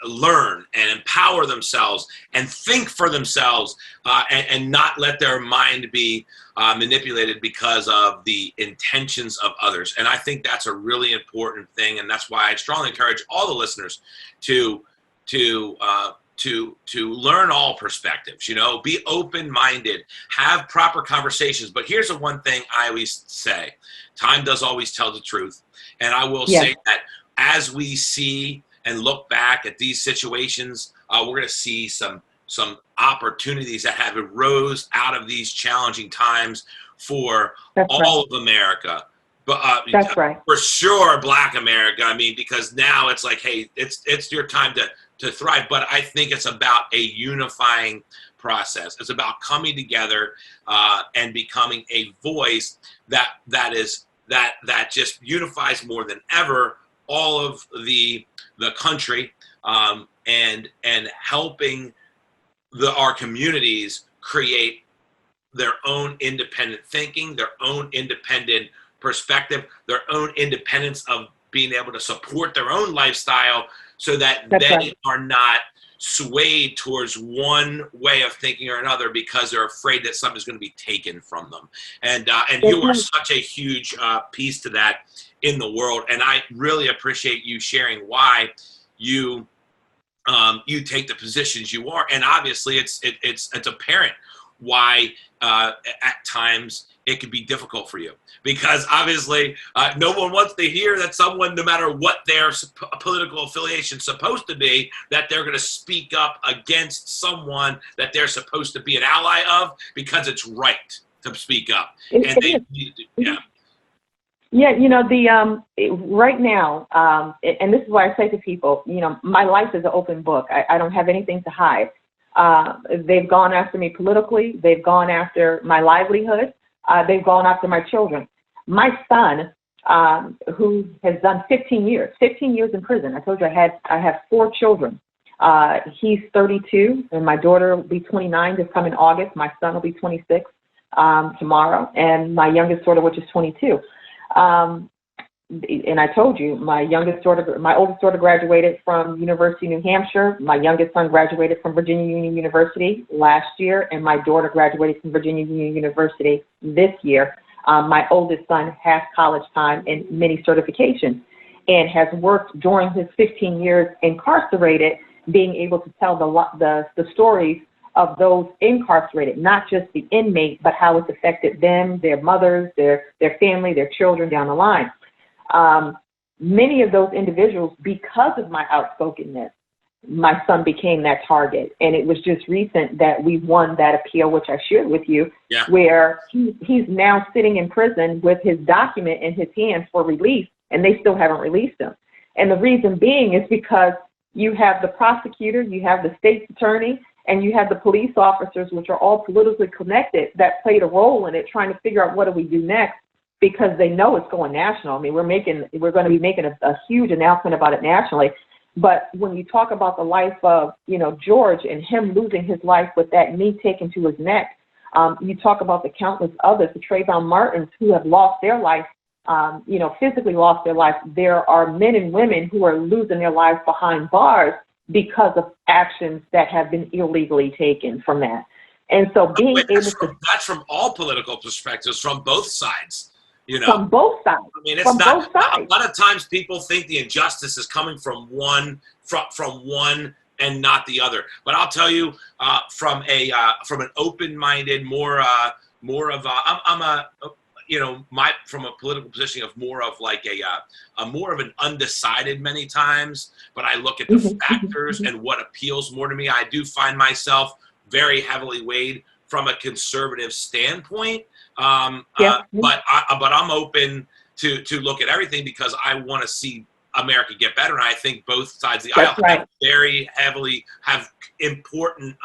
learn and empower themselves and think for themselves and not let their mind be manipulated because of the intentions of others. And I think that's a really important thing. And that's why I strongly encourage all the listeners to learn all perspectives, be open-minded, have proper conversations. But here's the one thing I always say, time does always tell the truth. And I will say that as we see and look back at these situations, we're going to see some opportunities that have arose out of these challenging times for all of America. But that's right. For sure, Black America. I mean, because now it's like, hey, it's your time to thrive. But I think it's about a unifying process. It's about coming together and becoming a voice that just unifies more than ever all of the country and helping our communities create their own independent thinking, their own independent perspective, their own independence of being able to support their own lifestyle so that they are not swayed towards one way of thinking or another because they're afraid that something's going to be taken from them. And you are such a huge piece to that in the world. And I really appreciate you sharing why you take the positions you are. And obviously it's apparent why at times it can be difficult for you because obviously no one wants to hear that someone, no matter what their political affiliation is supposed to be, that they're going to speak up against someone that they're supposed to be an ally of because it's right to speak up. Yeah, right now, and this is why I say to people, my life is an open book. I don't have anything to hide. They've gone after me politically. They've gone after my livelihood. They've gone after my children. My son, who has done 15 years in prison. I told you I have 4 children. He's 32, and my daughter will be 29 this coming August. My son will be 26 tomorrow, and my youngest daughter, which is 22. And I told you, my oldest daughter graduated from University of New Hampshire. My youngest son graduated from Virginia Union University last year, and my daughter graduated from Virginia Union University this year. My oldest son has college time and many certifications and has worked during his 15 years incarcerated, being able to tell the stories of those incarcerated, not just the inmate, but how it's affected them, their mothers, their family, their children down the line. Many of those individuals, because of my outspokenness, my son became that target. And it was just recent that we won that appeal, which I shared with you, where he's now sitting in prison with his document in his hand for release, and they still haven't released him. And the reason being is because you have the prosecutor, you have the state's attorney, and you have the police officers, which are all politically connected, that played a role in it, trying to figure out what do we do next, because they know it's going national. I mean, we're going to be making a huge announcement about it nationally. But when you talk about the life of, George and him losing his life with that knee taken to his neck, you talk about the countless others, the Trayvon Martins, who have lost their life, physically lost their life. There are men and women who are losing their lives behind bars because of actions that have been illegally taken from that. And so that's from all political perspectives, from both sides. From both sides. I mean, it's not. A lot of times, people think the injustice is coming from one and not the other. But I'll tell you, from an open-minded, from a political position of more of like more of an undecided many times. But I look at the factors and what appeals more to me. I do find myself very heavily weighed from a conservative standpoint. But I'm open to look at everything because I want to see America get better. And I think both sides of the aisle have important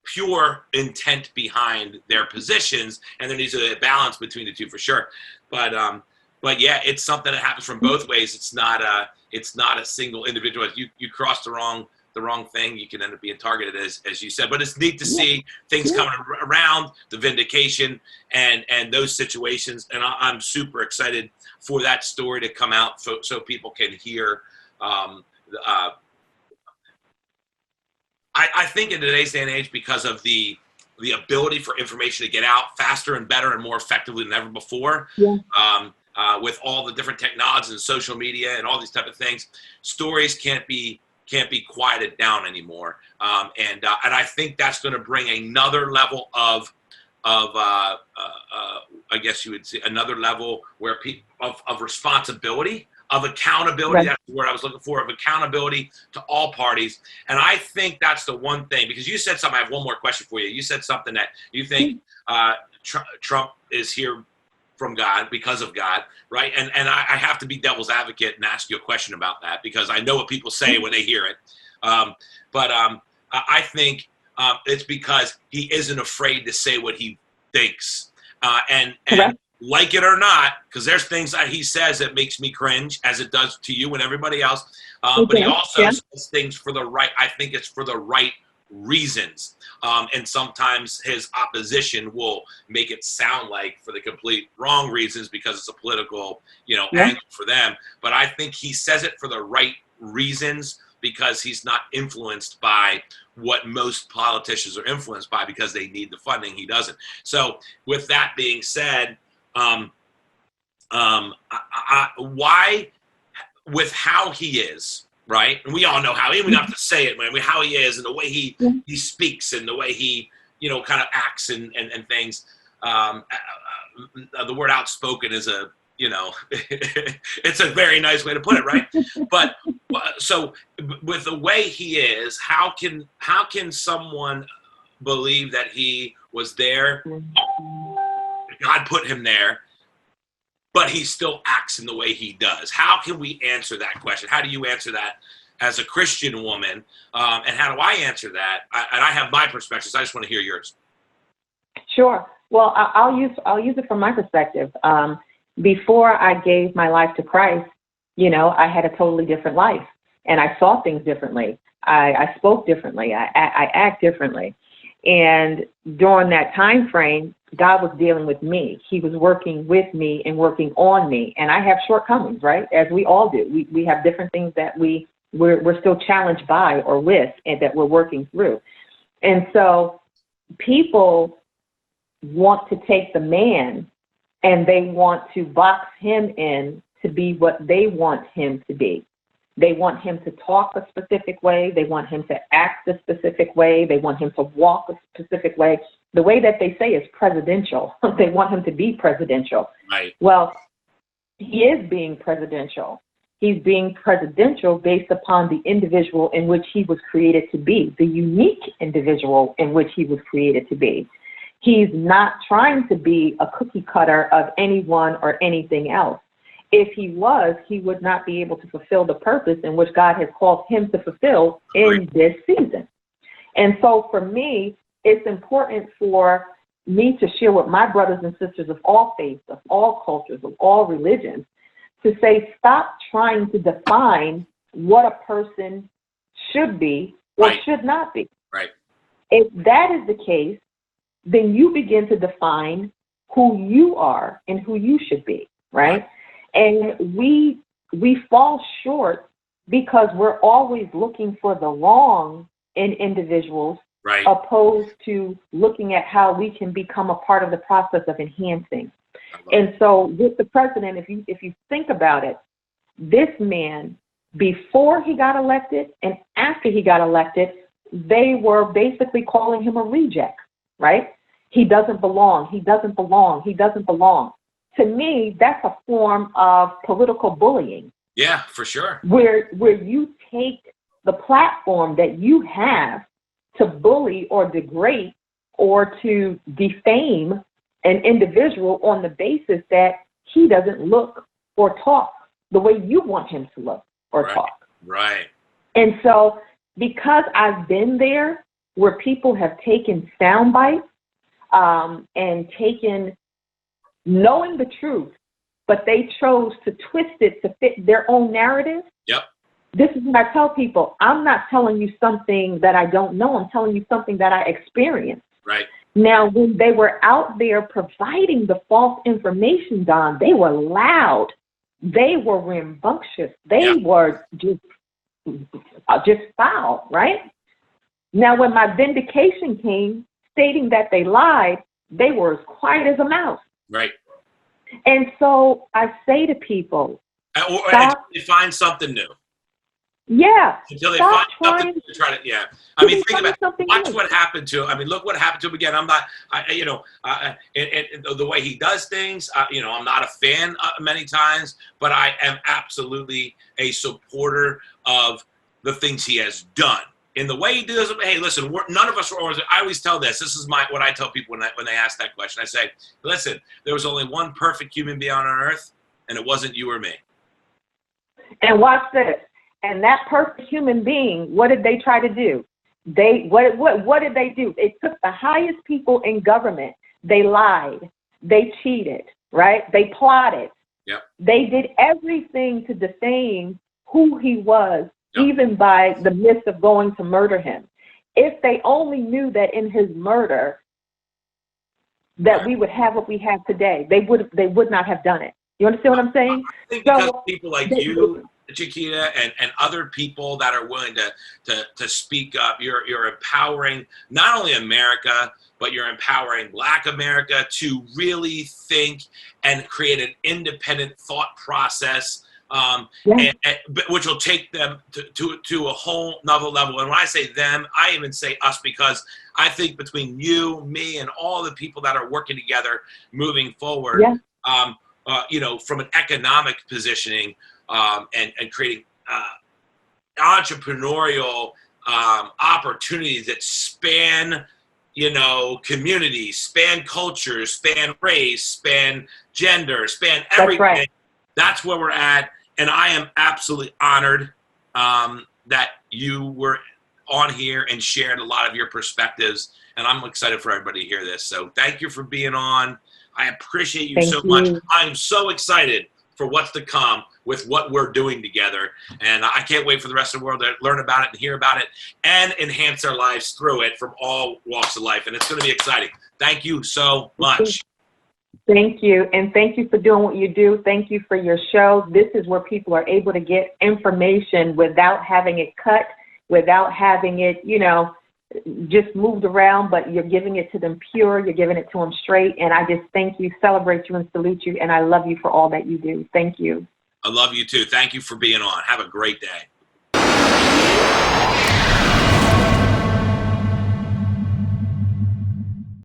pure intent behind their positions, and there needs to be a balance between the two for sure. But yeah, it's something that happens from both ways. It's not a single individual. If you cross the wrong thing, you can end up being targeted, as you said. But it's neat to see things coming around, the vindication and those situations. And I'm super excited for that story to come out so people can hear. I think in today's day and age, because of the ability for information to get out faster and better and more effectively than ever before, with all the different technologies and social media and all these type of things, stories can't be quieted down anymore. And I think that's going to bring another level of I guess you would say another level where of responsibility, of accountability. Right. That's the word I was looking for, of accountability to all parties. And I think that's the one thing, because you said something. I have one more question for you. You said something that you think Trump is here from God, because of God, right? And I have to be devil's advocate and ask you a question about that, because I know what people say when they hear it. But I think it's because he isn't afraid to say what he thinks. And like it or not, because there's things that he says that makes me cringe, as it does to you and everybody else. But he also says things for the right, I think it's for the right reasons. And sometimes his opposition will make it sound like for the complete wrong reasons, because it's a political, angle for them. But I think he says it for the right reasons, because he's not influenced by what most politicians are influenced by, because they need the funding. He doesn't. So with that being said, why, with how he is, right? And we all know how, we don't have to say it, man. How he is and the way he speaks and the way he, kind of acts and things. the word outspoken is a, you know, it's a very nice way to put it, right? But so with the way he is, how can someone believe that he was there? God put him there, but he still acts in the way he does. How can we answer that question? How do you answer that as a Christian woman? And how do I answer that? And I have my perspectives. I just want to hear yours. Sure. Well, I'll use it from my perspective. Before I gave my life to Christ, you know, I had a totally different life, and I saw things differently. I spoke differently. I act differently. And during that time frame, God was dealing with me. He was working with me and working on me. And I have shortcomings, right? As we all do. We have different things that we're still challenged by or with, and that we're working through. And so people want to take the man and they want to box him in to be what they want him to be. They want him to talk a specific way. They want him to act a specific way. They want him to walk a specific way. The way that they say is presidential. They want him to be presidential. Right. Well, he is being presidential. He's being presidential based upon the individual in which he was created to be, the unique individual in which he was created to be. He's not trying to be a cookie cutter of anyone or anything else. If he was, he would not be able to fulfill the purpose in which God has called him to fulfill in this season. And so for me, it's important for me to share with my brothers and sisters of all faiths, of all cultures, of all religions, to say, stop trying to define what a person should be or should not be. Right. If that is the case, then you begin to define who you are and who you should be, right? And we fall short because we're always looking for the wrong in individuals, opposed to looking at how we can become a part of the process of enhancing. And so with the president, if you think about it, this man, before he got elected and after he got elected, they were basically calling him a reject, right? He doesn't belong. He doesn't belong. He doesn't belong. To me, that's a form of political bullying. Yeah, for sure. Where you take the platform that you have to bully or degrade or to defame an individual on the basis that he doesn't look or talk the way you want him to look or talk. Right. And so because I've been there where people have taken sound bites and taken knowing the truth, but they chose to twist it to fit their own narrative. Yep. This is what I tell people. I'm not telling you something that I don't know. I'm telling you something that I experienced. Right. Now, when they were out there providing the false information, Don, they were loud. They were rambunctious. They were just foul, right? Now, when my vindication came, stating that they lied, they were as quiet as a mouse. Right. And so I say to people, or until they find something new. Yeah. Until they find something to try to, I mean, think about it. Watch what happened to him. I mean, look what happened to him again. I'm not, the way he does things, I'm not a fan many times, but I am absolutely a supporter of the things he has done. In the way he does it, hey, listen, none of us are always, I always tell this. This is what I tell people when they ask that question. I say, listen, there was only one perfect human being on earth, and it wasn't you or me. And watch this. And that perfect human being, what did they try to do? What did they do? They took the highest people in government. They lied. They cheated, right? They plotted. Yep. They did everything to defame who he was, even by the midst of going to murder him. If they only knew that in his murder that we would have what we have today, they would not have done it. You understand what I'm saying? I think because people like you, Chiquita, and other people that are willing to speak up, you're empowering not only America, but you're empowering Black America to really think and create an independent thought process but which will take them to a whole nother level. And when I say them, I even say us, because I think between you, me, and all the people that are working together moving forward, from an economic positioning and creating entrepreneurial opportunities that span, communities, span cultures, span race, span gender, span everything. That's right. That's where we're at. And I am absolutely honored that you were on here and shared a lot of your perspectives. And I'm excited for everybody to hear this. So thank you for being on. I appreciate you so much. I'm so excited for what's to come with what we're doing together. And I can't wait for the rest of the world to learn about it and hear about it and enhance their lives through it from all walks of life. And it's going to be exciting. Thank you so much. Thank you. And thank you for doing what you do. Thank you for your show. This is where people are able to get information without having it cut, without having it, just moved around, but you're giving it to them pure. You're giving it to them straight. And I just thank you, celebrate you, and salute you. And I love you for all that you do. Thank you. I love you too. Thank you for being on. Have a great day.